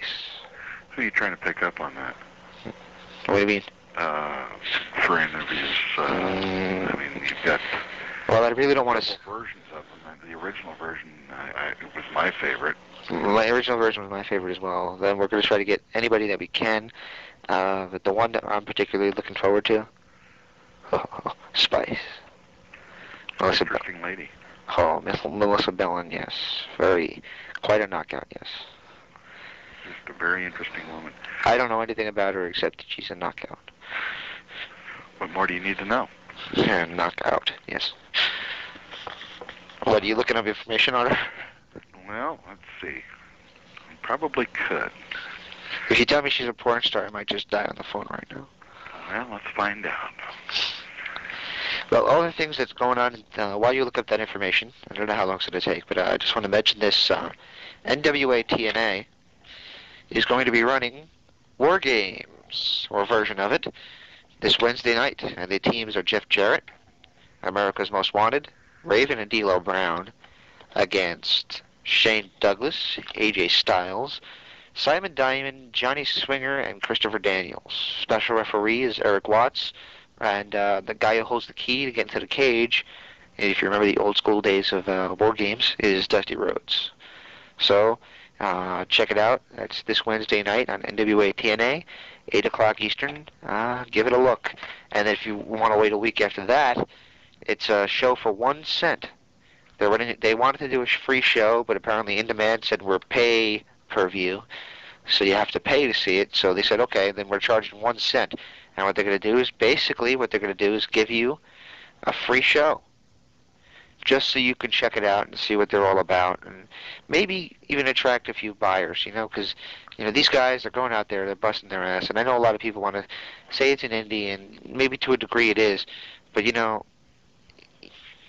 Who are you trying to pick up on that? What do you mean? For interviews, I mean, you've got... Well, I really don't want to... versions of them. The original version was my favorite. My original version was my favorite as well. Then we're going to try to get anybody that we can. But the one that I'm particularly looking forward to, Spice. Interesting lady. Oh, Melissa Bellin, yes. Quite a knockout, yes. Just a very interesting woman. I don't know anything about her except that she's a knockout. What more do you need to know? Yeah, knockout, yes. What, are you looking up information on her? Well, let's see. I probably could. If you tell me she's a porn star, I might just die on the phone right now. Well, let's find out. Well, all the things that's going on, while you look up that information, I don't know how long it's going to take, but I just want to mention this. NWA TNA is going to be running War Games, or a version of it, this Wednesday night. And the teams are Jeff Jarrett, America's Most Wanted, Raven and D'Lo Brown, against Shane Douglas, AJ Styles, Simon Diamond, Johnny Swinger, and Christopher Daniels. Special referee is Eric Watts, and the guy who holds the key to get into the cage, if you remember the old school days of War Games, is Dusty Rhodes. So, check it out. That's this Wednesday night on NWA TNA, 8 o'clock Eastern. Give it a look. And if you want to wait a week after that, it's a show for 1 cent. They wanted to do a free show, but apparently In Demand said we're pay per view, so you have to pay to see it. So they said, okay, then we're charging 1 cent. And what they're going to do is, basically, give you a free show, just so you can check it out and see what they're all about, and maybe even attract a few buyers, because, these guys are going out there, they're busting their ass, and I know a lot of people want to say it's an indie, and maybe to a degree it is, but,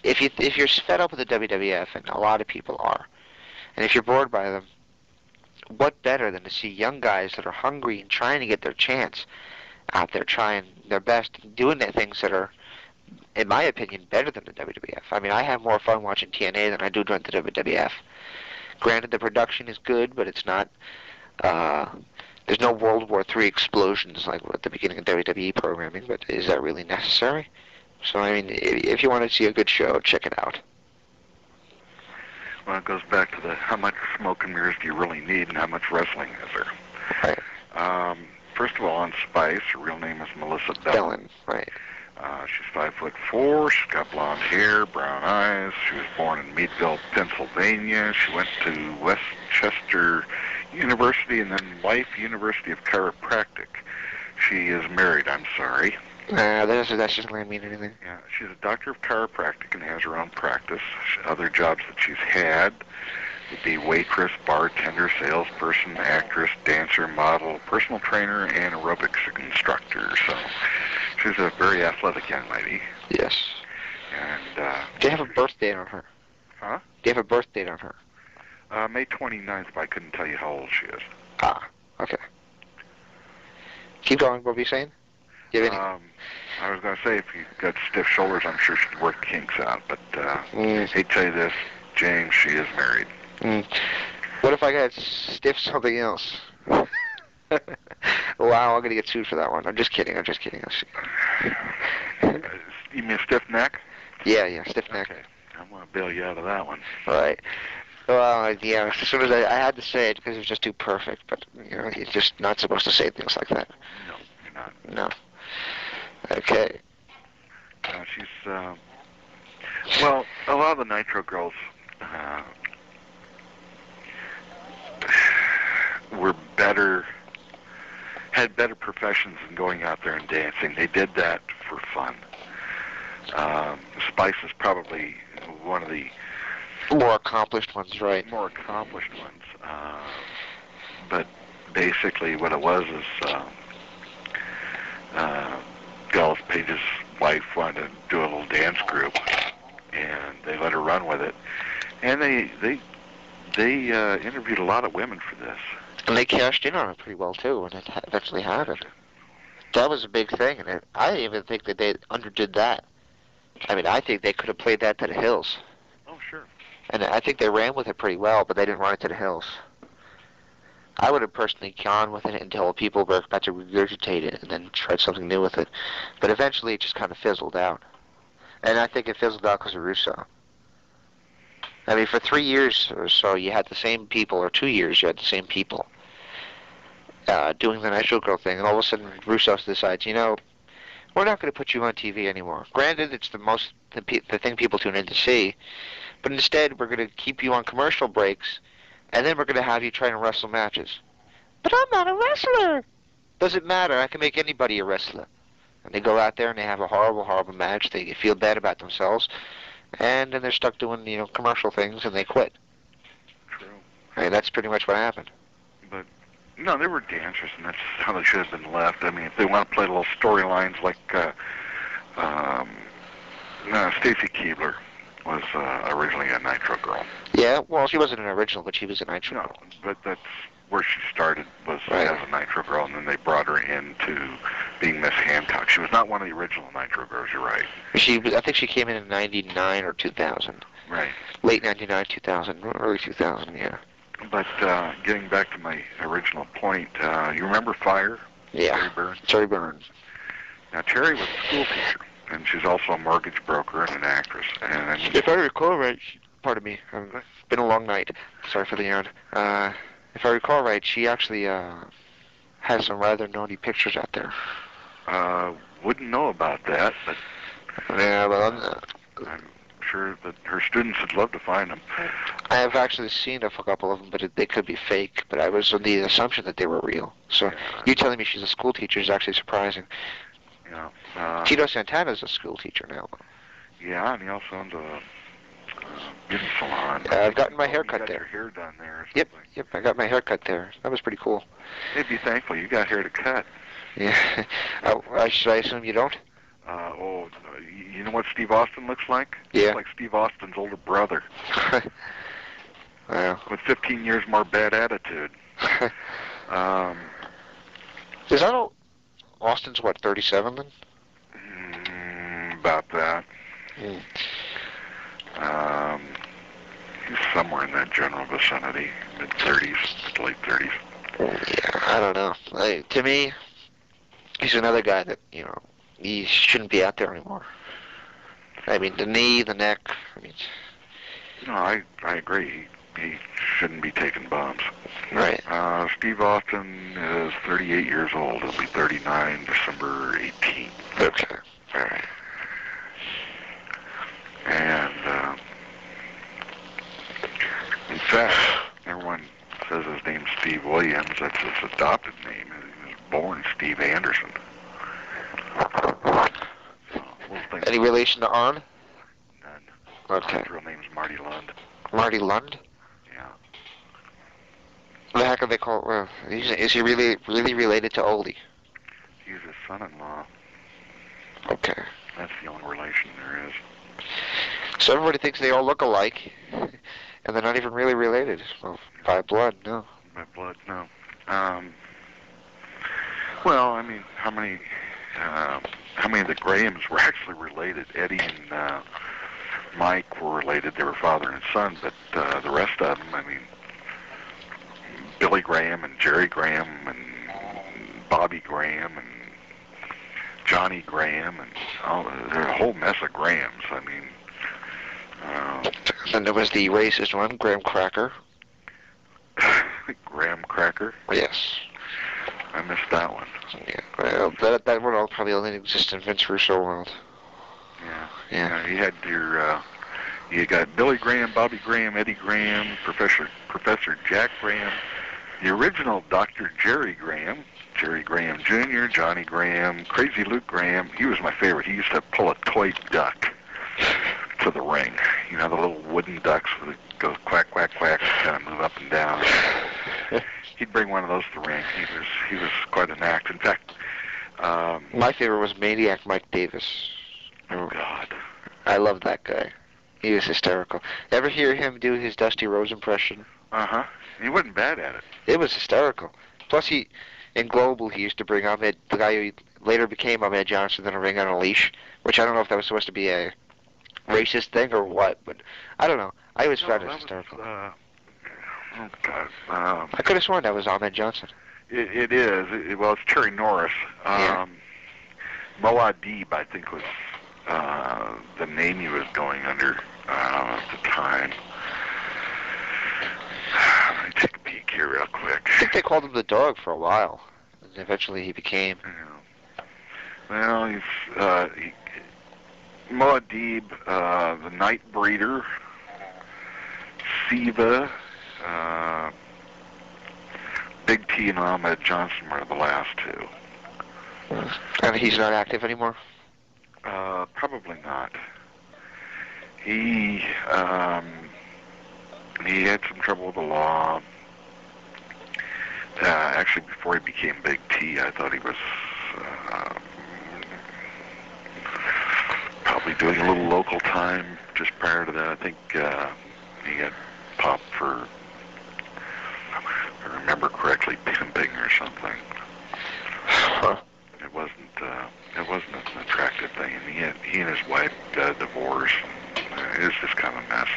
if you're fed up with the WWF, and a lot of people are, and if you're bored by them, what better than to see young guys that are hungry and trying to get their chance out there, trying their best, doing the things that are, in my opinion, better than the WWF. I mean, I have more fun watching TNA than I do during the WWF. Granted, the production is good, but it's not, there's no World War III explosions like at the beginning of WWE programming, but is that really necessary? So, I mean, if you want to see a good show, check it out. Well, it goes back to how much smoke and mirrors do you really need, and how much wrestling is there? Right. First of all, on Spice, her real name is Melissa Bellin. Right. She's 5'4". She's got blonde hair, brown eyes. She was born in Meadville, Pennsylvania. She went to Westchester University and then Life University of Chiropractic. She is married. I'm sorry. That doesn't really mean anything. Yeah, she's a doctor of chiropractic and has her own practice. Other jobs that she's had would be waitress, bartender, salesperson, actress, dancer, model, personal trainer, and aerobics instructor. So she's a very athletic young lady. Yes. And do you have a birth date on her? Huh? Do you have a birth date on her? May 29th, but I couldn't tell you how old she is. Okay. Keep going. What were you saying? Do you have any? I was going to say, if you've got stiff shoulders, I'm sure she'd work kinks out. But I hate to tell you this, James, she is married. What if I got stiff something else? Wow, I'm going to get sued for that one. I'm just kidding. You mean stiff neck? Yeah, stiff neck. Okay. I'm going to bail you out of that one. Right. Well, yeah, as soon as I had to say it because it was just too perfect, but, you're just not supposed to say things like that. No, you're not. No. Okay. She's, well, a lot of the Nitro girls had better professions than going out there and dancing. They did that for fun. Spice is probably one of the more accomplished ones, right? More accomplished ones. But basically what it was is Dallas Page's wife wanted to do a little dance group, and they let her run with it. And they interviewed a lot of women for this. And they cashed in on it pretty well, too, when it eventually happened. That was a big thing, and I didn't even think that they underdid that. I mean, I think they could have played that to the hills. Oh, sure. And I think they ran with it pretty well, but they didn't run it to the hills. I would have personally gone with it until people were about to regurgitate it and then tried something new with it. But eventually it just kind of fizzled out. And I think it fizzled out because of Russo. I mean, for 3 years or so, you had the same people, or 2 years, you had the same people doing the Nitro Girl thing, and all of a sudden Russo decides, we're not going to put you on TV anymore. Granted, it's the thing people tune in to see, but instead we're going to keep you on commercial breaks, and then we're going to have you try to wrestle matches. But I'm not a wrestler. Doesn't matter. I can make anybody a wrestler. And they go out there and they have a horrible, horrible match. They feel bad about themselves, and then they're stuck doing commercial things, and they quit. True. I mean, that's pretty much what happened. But No, they were dancers, and that's how they should have been left. I mean, if they want to play little storylines like Stacy Keibler was originally a Nitro girl. Yeah, well, she wasn't an original, but she was a Nitro girl. No, but that's where she started, was as a Nitro girl, and then they brought her into being Miss Hancock. She was not one of the original Nitro girls, you're right. I think she came in 99 or 2000. Right. Late 99, 2000, early 2000, yeah. But getting back to my original point, you remember Fire? Yeah. Terry Burns? Terry Burns. Now, Terry was a school teacher, and she's also a mortgage broker and an actress. And if I recall right, pardon me, it's been a long night. Sorry for the yawn. If I recall right, she actually has some rather naughty pictures out there. Wouldn't know about that, but yeah, well, I'm sure that her students would love to find them. I have actually seen a couple of them, but they could be fake. But I was on the assumption that they were real. So you telling me she's a school teacher is actually surprising. Yeah. Tito Santana's a school teacher now. Yeah, and he also owns a beauty salon. I've gotten my hair cut there. Your hair done there. Yep, I got my hair cut there. That was pretty cool. Hey, be thankful you got hair to cut. Yeah. Should I assume you don't? You know what Steve Austin looks like? Yeah. He looks like Steve Austin's older brother. Well. With 15 years more bad attitude. Is that Austin's, what, 37 then? About that. Mm. He's somewhere in that general vicinity, mid-30s, late 30s. Yeah, I don't know. To me, he's another guy that, he shouldn't be out there anymore. I mean, the knee, the neck, No, I agree. He shouldn't be taking bumps. Right. Steve Austin is 38 years old. He'll be 39 December 18th. Okay. All right. And, in fact, everyone says his name's Steve Williams. That's his adopted name. He was born Steve Anderson. So, any relation to Arn? None. Okay. His real name's Marty Lund. Marty Lund? Yeah. What the heck are they called? Well, is he really related to Oldie? He's his son-in-law. Okay. That's the only relation there is. So everybody thinks they all look alike, and they're not even really related. Well, by blood, no. By blood, no. Well, I mean, how many of the Grahams were actually related? Eddie and Mike were related. They were father and son, but the rest of them, I mean, Billy Graham and Jerry Graham and Bobby Graham and Johnny Graham and there's a whole mess of Grahams. I mean, then there was the racist one, Graham Cracker. Graham Cracker? Yes. I missed that one. Yeah, well, that one all probably only exists in Vince Russo world. Yeah. You had you got Billy Graham, Bobby Graham, Eddie Graham, Professor Jack Graham, the original Dr. Jerry Graham Jr., Johnny Graham, Crazy Luke Graham. He was my favorite. He used to pull a toy duck to the ring. You know, the little wooden ducks that go quack, quack, quack, kind of move up and down. He'd bring one of those to the ring. He was quite an act. In fact, my favorite was Maniac Mike Davis. Oh, God. I loved that guy. He was hysterical. Ever hear him do his Dusty Rhodes impression? Uh-huh. He wasn't bad at it. It was hysterical. Plus, in Global, he used to bring Ahmed, the guy who later became Ahmed Johnson, in a ring on a leash, which I don't know if that was supposed to be a racist thing or what, but I don't know. I always found it hysterical. Oh, God. I could have sworn that was Ahmed Johnson. It is. Well, it's Terry Norris. Yeah. Moadib, I think, was the name he was going under at the time. Let me take a peek here real quick. I think they called him the Dog for a while, and eventually he became. Well, he's Moadib, the Night Breeder, Siva, Big T, and Ahmed Johnson were the last two. And he's not active anymore? Probably not. He had some trouble with the law. Actually, before he became Big T, I thought he was probably doing a little local time just prior to that. I think he got popped for, if I remember correctly, pimping or something. It wasn't an attractive thing. And he and his wife got a divorce. It was just kind of a mess.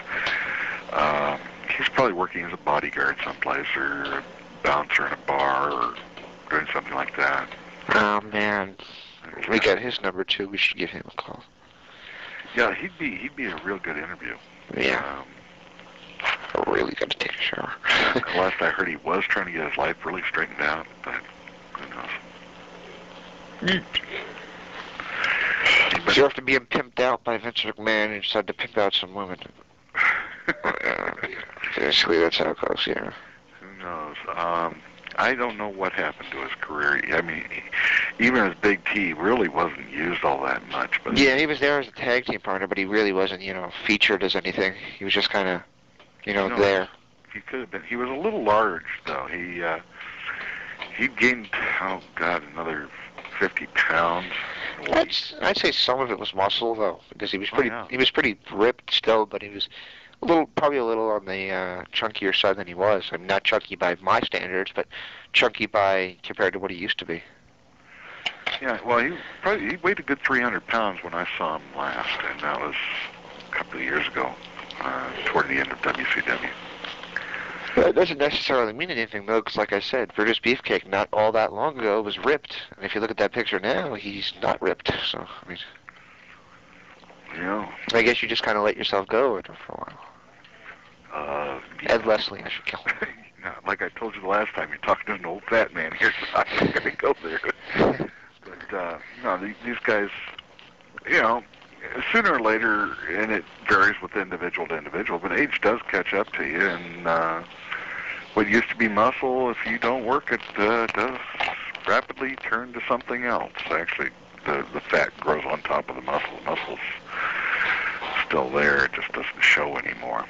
He's probably working as a bodyguard someplace or a bouncer in a bar or doing something like that. Oh man, we got his number too. We should give him a call. Yeah, he'd be a real good interview. Yeah. I really got to take a shower. Last I heard, he was trying to get his life really straightened out, but who knows? So after being pimped out by Vince McMahon, he decided to pimp out some women. Basically, that's how it goes, yeah. Who knows? I don't know what happened to his career. I mean, even as Big T, really wasn't used all that much. But yeah, he was there as a tag team partner, but he really wasn't, featured as anything. He was just kind of, there. He could have been. He was a little large, though. He gained, another 50 pounds. I'd say some of it was muscle, though, because he was pretty ripped still, but he was probably a little on the chunkier side than he was. I mean, not chunky by my standards, but chunky compared to what he used to be. Yeah, well, he weighed a good 300 pounds when I saw him last, and that was a couple of years ago, toward the end of WCW. It doesn't necessarily mean anything, though, because like I said, Brutus Beefcake not all that long ago was ripped. And if you look at that picture now, he's not ripped. So, I mean, I guess you just kind of let yourself go for a while. Ed Leslie, I should kill him. Like I told you the last time, you're talking to an old fat man here, so I'm not going to go there. But, these guys, sooner or later, and it varies with individual to individual, but age does catch up to you, and what used to be muscle, if you don't work it, does rapidly turn to something else. Actually, the fat grows on top of the muscle. The muscle's still there, it just doesn't show anymore.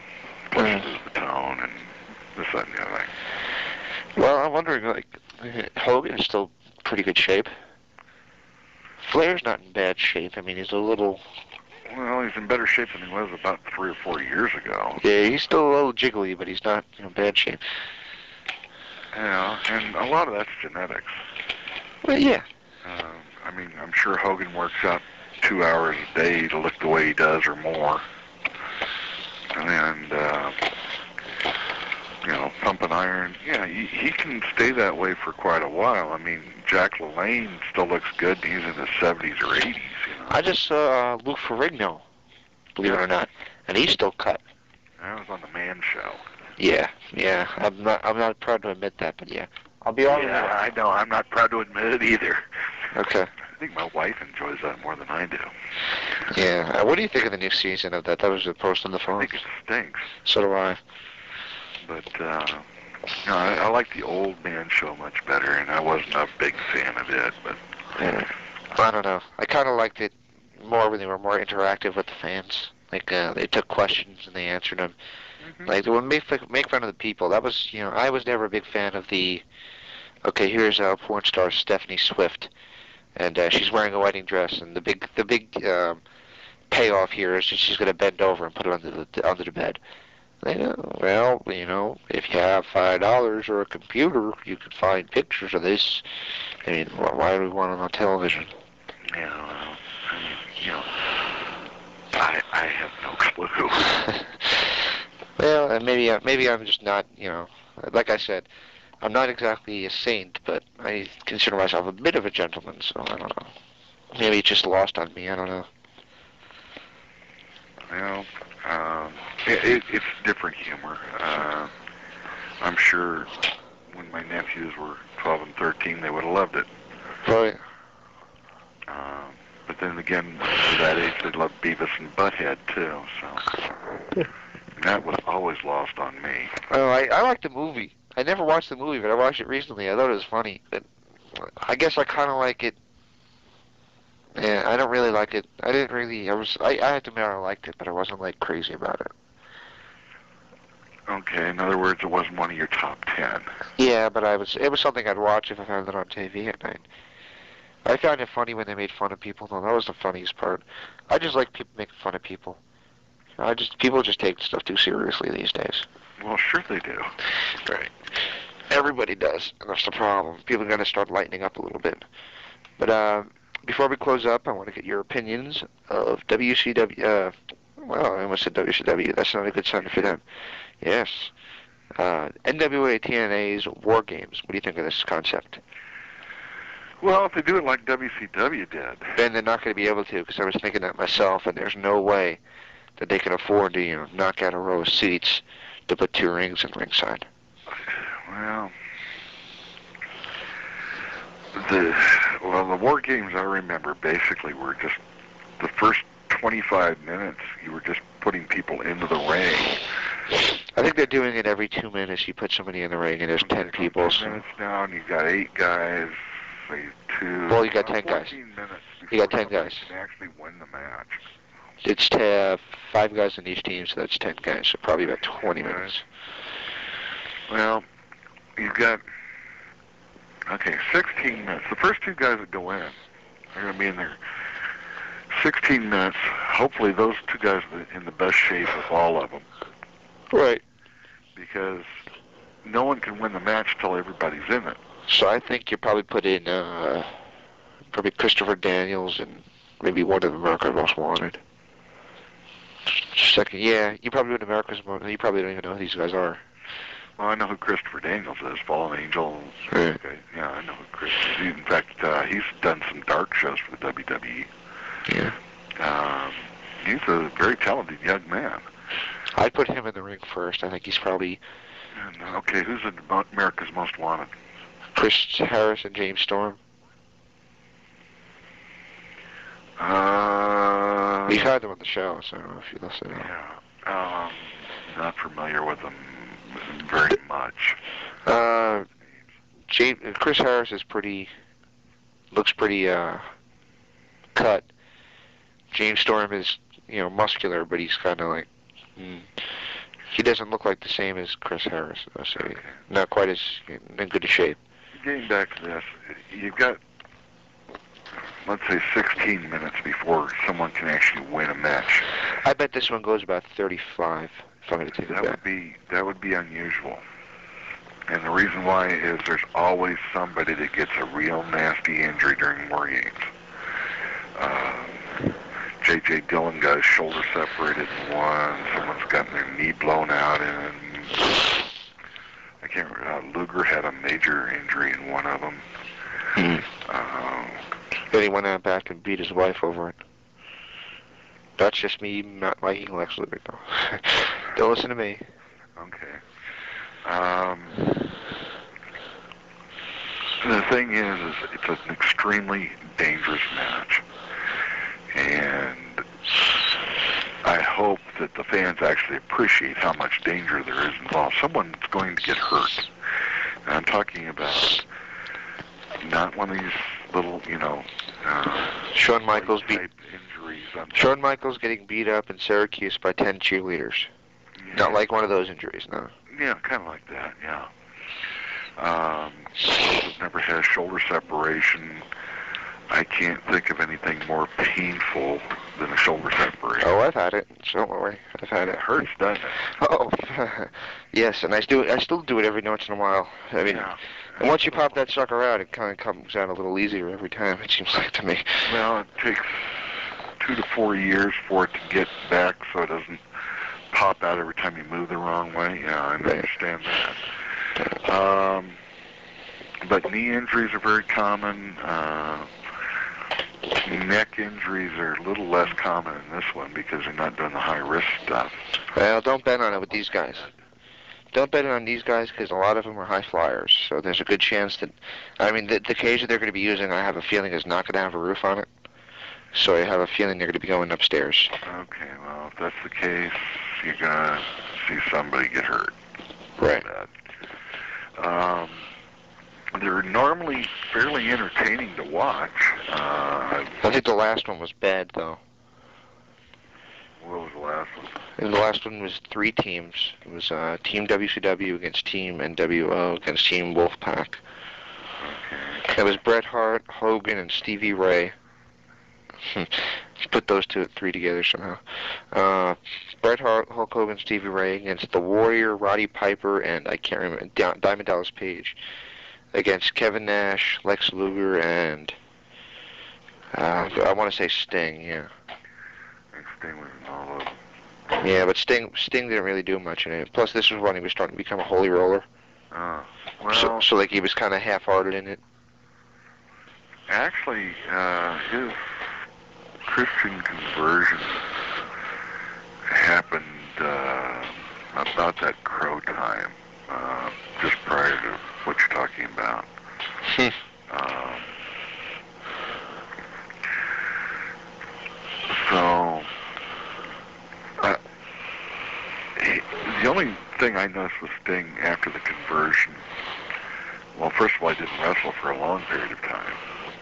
Plus you lose the tone and this, that, and the other thing. Well, I'm wondering, Hogan is still in pretty good shape. Flair's not in bad shape. I mean, he's a little... Well, he's in better shape than he was about 3 or 4 years ago. Yeah, he's still a little jiggly, but he's not in bad shape. Yeah, and a lot of that's genetics. Well, yeah. I mean, I'm sure Hogan works out 2 hours a day to look the way he does or more. And, pumping iron. Yeah, he can stay that way for quite a while. I mean, Jack LaLanne still looks good. He's in his 70s or 80s, I just saw Luke Ferrigno, believe it or not, and he's still cut. That was on the Man Show. Yeah. I'm not proud to admit that, but yeah. I'll be honest. Yeah, I know. I'm not proud to admit it either. Okay. I think my wife enjoys that more than I do. Yeah. What do you think of the new season of that? That was a post on the phone. I think it stinks. So do I. But, I like the old Man Show much better, and I wasn't a big fan of it, but... Yeah. I don't know. I kind of liked it more when they were more interactive with the fans. Like, they took questions and they answered them. Mm-hmm. Like, they would make fun of the people. That was, I was never a big fan of the... Okay, here's our porn star Stephanie Swift, and she's wearing a wedding dress, and the big payoff here is that she's going to bend over and put it under the bed. Well, if you have $5 or a computer, you could find pictures of this. I mean, why do we want it on television? Yeah, I have no clue. Well, and maybe I'm just not, like I said, I'm not exactly a saint, but I consider myself a bit of a gentleman, so I don't know. Maybe it's just lost on me, I don't know. Well, it's different humor. I'm sure when my nephews were 12 and 13, they would have loved it. Right. But then again, at that age, they loved Beavis and Butthead, too, so... That was always lost on me. Oh, I like the movie. I never watched the movie, but I watched it recently. I thought it was funny. But I guess I kind of like it. Yeah, I don't really like it. I didn't really... I had to admit I liked it, but I wasn't, crazy about it. Okay, in other words, it wasn't one of your top 10. Yeah, but it was something I'd watch if I found it on TV at night. I found it funny when they made fun of people, though. That was the funniest part. I just like people making fun of people. People just take stuff too seriously these days. Well, sure they do. Right. Everybody does, and that's the problem. People got to start lightening up a little bit. But before we close up, I want to get your opinions of WCW. Well, I almost said WCW. That's not a good sign for them. Yes. NWA TNA's War Games. What do you think of this concept? Well, if they do it like WCW did. Then they're not going to be able to, because I was thinking that myself, and there's no way that they can afford to, knock out a row of seats to put 2 rings in ringside. Well, the War Games I remember basically were just the first 25 minutes. You were just putting people into the ring. I think they're doing it every 2 minutes. You put somebody in the ring, and there's 10 people. 10 minutes now, and you've got 8 guys. Say 2. Well, you got 10 guys. Minutes you got 10 guys. Can actually win the match. It's 5 guys in each team, so that's 10 guys. So probably about 20 minutes. Well, you've got 16 minutes. The first 2 guys that go in are going to be in there 16 minutes. Hopefully those 2 guys are in the best shape of all of them. Right. Because no one can win the match till everybody's in it. So I think you probably put in probably Christopher Daniels and maybe one of America's Most Wanted. Second, yeah, you probably put America's Most. You probably don't even know who these guys are. Well, I know who Christopher Daniels is, Fallen Angel. Right. Okay. Yeah, I know who Chris is. In fact, he's done some dark shows for the WWE. Yeah. He's a very talented young man. I'd put him in the ring first. I think he's probably... And, okay, who's America's Most Wanted? Chris Harris and James Storm. We've had them on the show, so I don't know if you listen. Yeah. Not familiar with them very much. Chris Harris is looks pretty cut. James Storm is, muscular, but he's kind of like, he doesn't look like the same as Chris Harris. I'll say. Okay. Not quite as in good a shape. Getting back to this, you've got, let's say, 16 minutes before someone can actually win a match. I bet this one goes about 35. If I'm going to take that would be unusual. And the reason why is there's always somebody that gets a real nasty injury during War Games. J.J. Dillon got his shoulder separated in one. Someone's gotten their knee blown out in. I can't remember. Luger had a major injury in one of them. Then he went out back and beat his wife over it. That's just me not liking Lex Luger, though. Don't listen to me. Okay. The thing is it's an extremely dangerous match. And I hope that the fans actually appreciate how much danger there is involved. Someone's going to get hurt. And I'm talking about not one of these little, Shawn Michaels injuries. Shawn Michaels getting beat up in Syracuse by 10 cheerleaders. Yeah. Not like one of those injuries, no. Yeah, kind of like that, yeah. I've never had a shoulder separation. I can't think of anything more painful than a shoulder separation. Oh, I've had it. Don't worry. I've had it. It hurts, doesn't it? Oh, yes, and I still do it every once in a while. I mean, and once you pop that sucker out, it kind of comes out a little easier every time, it seems like to me. Well, it takes 2 to 4 years for it to get back so it doesn't pop out every time you move the wrong way. Yeah, I understand that. But knee injuries are very common. Neck injuries are a little less common in this one because they're not doing the high-risk stuff. Well, don't bet on it with these guys. Don't bet on these guys because a lot of them are high flyers. So there's a good chance that, the cage that they're going to be using, I have a feeling, is not going to have a roof on it. So I have a feeling they're going to be going upstairs. Okay, well, if that's the case, you're going to see somebody get hurt. Right. They're normally fairly entertaining to watch. I think the last one was bad, though. What was the last one? And the last one was 3 teams. It was Team WCW against Team NWO against Team Wolfpack. Okay. It was Bret Hart, Hogan, and Stevie Ray. Put those 3 together somehow. Bret Hart, Hulk Hogan, Stevie Ray against The Warrior, Roddy Piper, and I can't remember, Diamond Dallas Page against Kevin Nash, Lex Luger, and I want to say Sting, yeah. And Sting was in all of them. Yeah, but Sting didn't really do much in it. Plus, this was when he was starting to become a holy roller. Well, so like he was kind of half-hearted in it. Actually, his Christian conversion happened about that Crow time, just prior to what you're talking about. So, the only thing I noticed with Sting after the conversion, well, first of all, he didn't wrestle for a long period of time.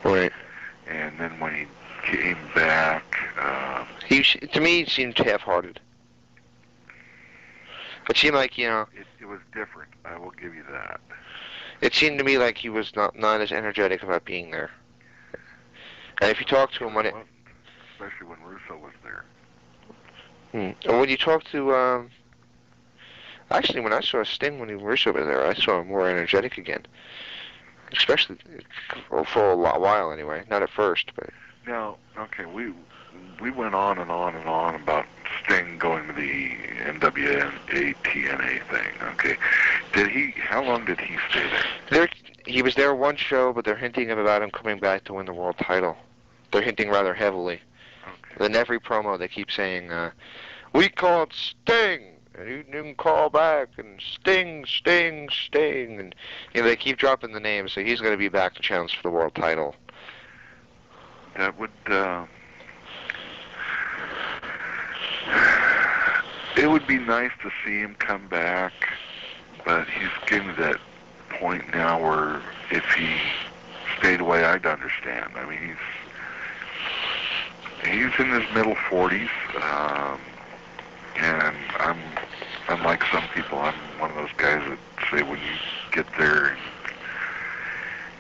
Right. And then when he came back, to me, he seemed half-hearted. It seemed like, you know... It was different. I will give you that. It seemed to me like he was not as energetic about being there. And if you talk to him when especially when Russo was there. And when you talk to... Actually, when I saw Sting when Russo was there, I saw him more energetic again. Especially for a while, anyway. Not at first, but... Now, okay, we went on and on and on about Sting going to the NWA TNA thing, okay? How long did he stay there? He was there one show, but they're hinting about him coming back to win the world title. They're hinting rather heavily. Okay. In every promo, they keep saying, we called Sting, and you didn't call back, and Sting, Sting, Sting, and you know, they keep dropping the names, so he's going to be back to challenge for the world title. That would, it would be nice to see him come back, but he's getting to that point now where if he stayed away, I'd understand. I mean, he's in his middle 40s, and I'm like some people, I'm one of those guys that say when you get there and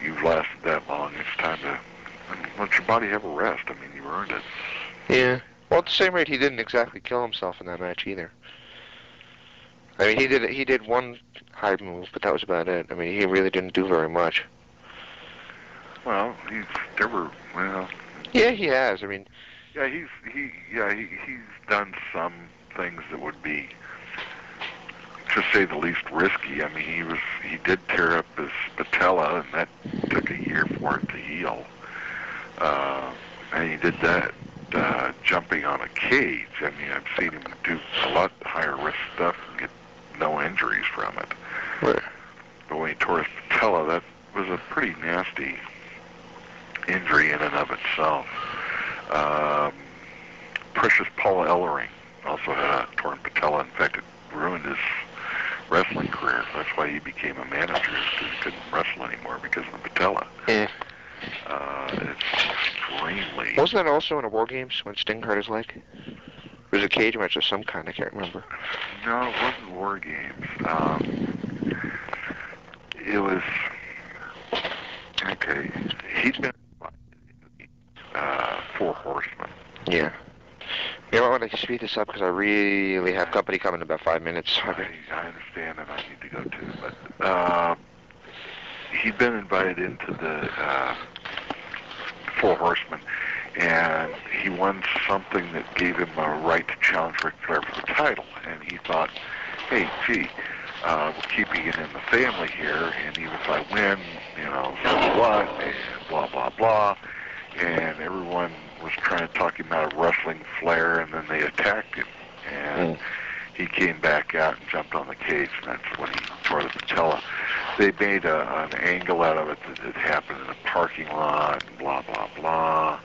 you've lasted that long, it's time to let your body have a rest. I mean, you earned it. Yeah. Well, at the same rate, he didn't exactly kill himself in that match either. I mean, he did one high move, but that was about it. I mean, he really didn't do very much. Well, Yeah, he has. I mean, yeah, he's done some things that would be, to say the least, risky. I mean, he did tear up his patella, and that took a year for it to heal. And he did that jumping on a cage. I mean, I've seen him do a lot higher risk stuff and get no injuries from it. Right. But when he tore his patella, that was a pretty nasty injury in and of itself. Precious Paul Ellering also had a torn patella. In fact, it ruined his wrestling career. That's why he became a manager, because he couldn't wrestle anymore because of the patella. Yeah. It's extremely... Wasn't that also in a War Games when Sting hurt his leg? It was a cage match of some kind, I can't remember. No, it wasn't War Games. It was... Okay, he'd been Four Horsemen. Yeah. You know, I want to speed this up because I really have company coming in about 5 minutes. I understand, and I need to go too, but he'd been invited into the Four Horsemen, and he won something that gave him a right to challenge Ric Flair for the title, and he thought, hey, gee, we're keeping it in the family here, and even if I win, you know, so what, and blah, blah, blah, and everyone was trying to talk him out of wrestling Flair, and then they attacked him, and he came back out and jumped on the cage, and that's when he tore the patella. They made an angle out of it that it happened in a parking lot, and blah, blah, blah,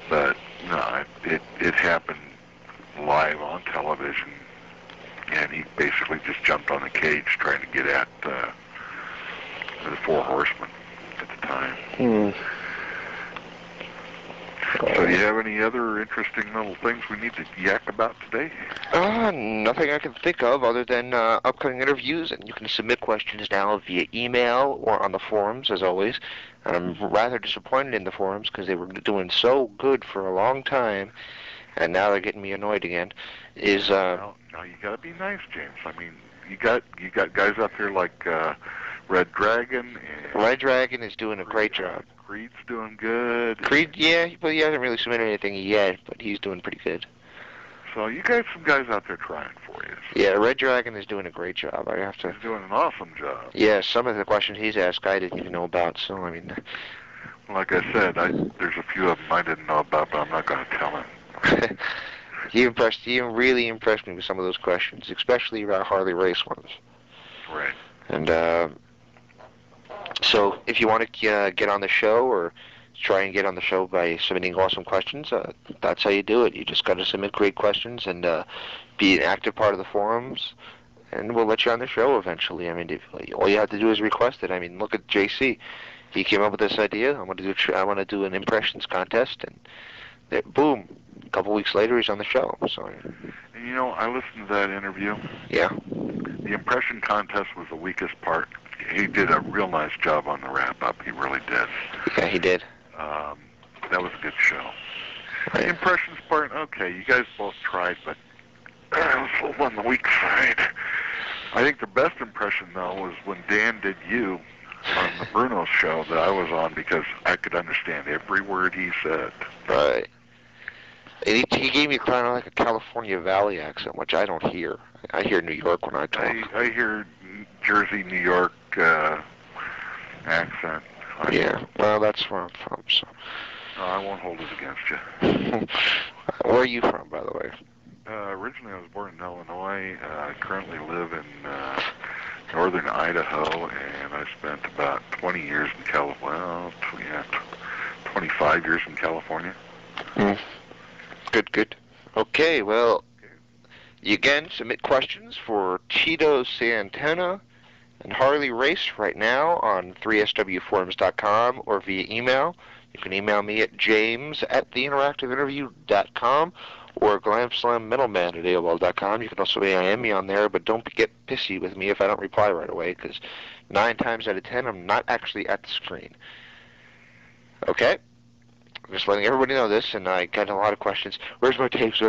but no, it happened live on television, and he basically just jumped on the cage trying to get at the Four Horsemen at the time. So do you have any other interesting little things we need to yak about today? Nothing I can think of other than upcoming interviews, and you can submit questions now via email or on the forums, as always. I'm rather disappointed in the forums because they were doing so good for a long time, and now they're getting me annoyed again. Now you gotta be nice, James. I mean, you got guys up here like Red Dragon. And Red Dragon is doing a great job. Creed's doing good. Creed, yeah, but he hasn't really submitted anything yet, but he's doing pretty good. So you got some guys out there trying for you. So. Yeah, Red Dragon is doing a great job. I have to. He's doing an awesome job. Yeah, some of the questions he's asked I didn't even know about. So I mean. Like I said, there's a few of them I didn't know about, but I'm not going to tell him. He really impressed me with some of those questions, especially about Harley race ones. Right. And so if you want to get on the show or try and get on the show by submitting awesome questions, that's how you do it. You just got to submit great questions and be an active part of the forums, and we'll let you on the show eventually. I mean, all you have to do is request it. I mean, look at JC. He came up with this idea. I want to do an impressions contest, and boom, a couple weeks later he's on the show. So. And you know, I listened to that interview. Yeah. The impression contest was the weakest part. He did a real nice job on the wrap-up. He really did. Yeah, he did. That was a good show. Right. The impressions part, okay, you guys both tried, but it was a little on the weak side. I think the best impression, though, was when Dan did you on the Bruno show that I was on, because I could understand every word he said. Right. He gave me kind of like a California Valley accent, which I don't hear. I hear New York when I talk. I hear Jersey, New York accent. Yeah, well, that's where I'm from, so. No, I won't hold it against you. Where are you from, by the way? Originally, I was born in Illinois. I currently live in northern Idaho, and I spent about 20 years in California. Well, 25 years in California. Mm. Good. Okay, well, you again submit questions for Tito Santana and Harley Race right now on 3swforums.com or via email. You can email me at james@theinteractiveinterview.com or glamslammiddleman@AOL.com. You can also AIM me on there, but don't get pissy with me if I don't reply right away, because 9 times out of 10, I'm not actually at the screen. Okay? I'm just letting everybody know this, and I got a lot of questions. Where's my tapes?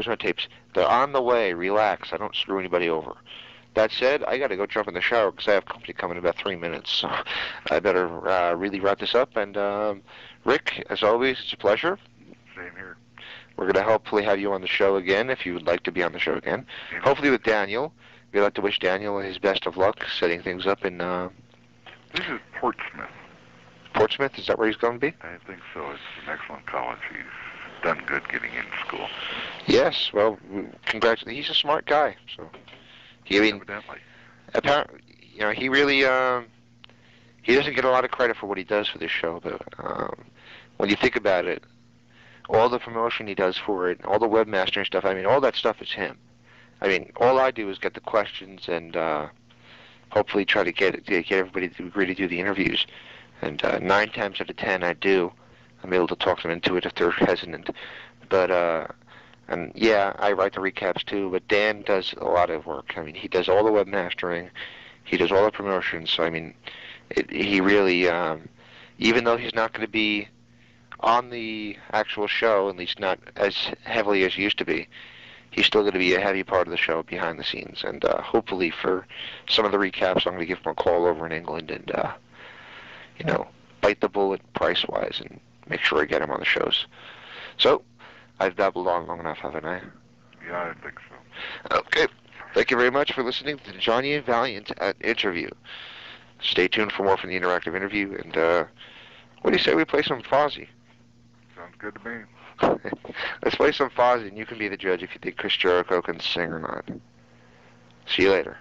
They're on the way. Relax. I don't screw anybody over. That said, I got to go jump in the shower because I have company coming in about 3 minutes. So I better really wrap this up. And Rick, as always, it's a pleasure. Same here. We're going to hopefully have you on the show again if you would like to be on the show again. Yeah. Hopefully with Daniel. We'd like to wish Daniel his best of luck setting things up in... This is Portsmouth. Portsmouth? Is that where he's going to be? I think so. It's an excellent college. He's done good getting into school. Yes. Well, congratulations. He's a smart guy. So, Evidently. Apparently, he really he doesn't get a lot of credit for what he does for this show. But when you think about it, all the promotion he does for it, all the webmastering stuff, I mean, all that stuff is him. I mean, all I do is get the questions and hopefully try to get everybody to agree to do the interviews. And 9 times out of 10, I do. I'm able to talk them into it if they're hesitant. But, and yeah, I write the recaps too, but Dan does a lot of work. I mean, he does all the webmastering. He does all the promotions. So, I mean, he really, even though he's not going to be on the actual show, at least not as heavily as he used to be, he's still going to be a heavy part of the show behind the scenes. And hopefully for some of the recaps, I'm going to give him a call over in England and, bite the bullet price-wise and make sure I get him on the shows. So, I've babbled on long enough, haven't I? Yeah, I think so. Okay. Thank you very much for listening to the Johnny Valiant interview. Stay tuned for more from the interactive interview. And what do you say we play some Fozzy? Sounds good to me. Let's play some Fozzy, and you can be the judge if you think Chris Jericho can sing or not. See you later.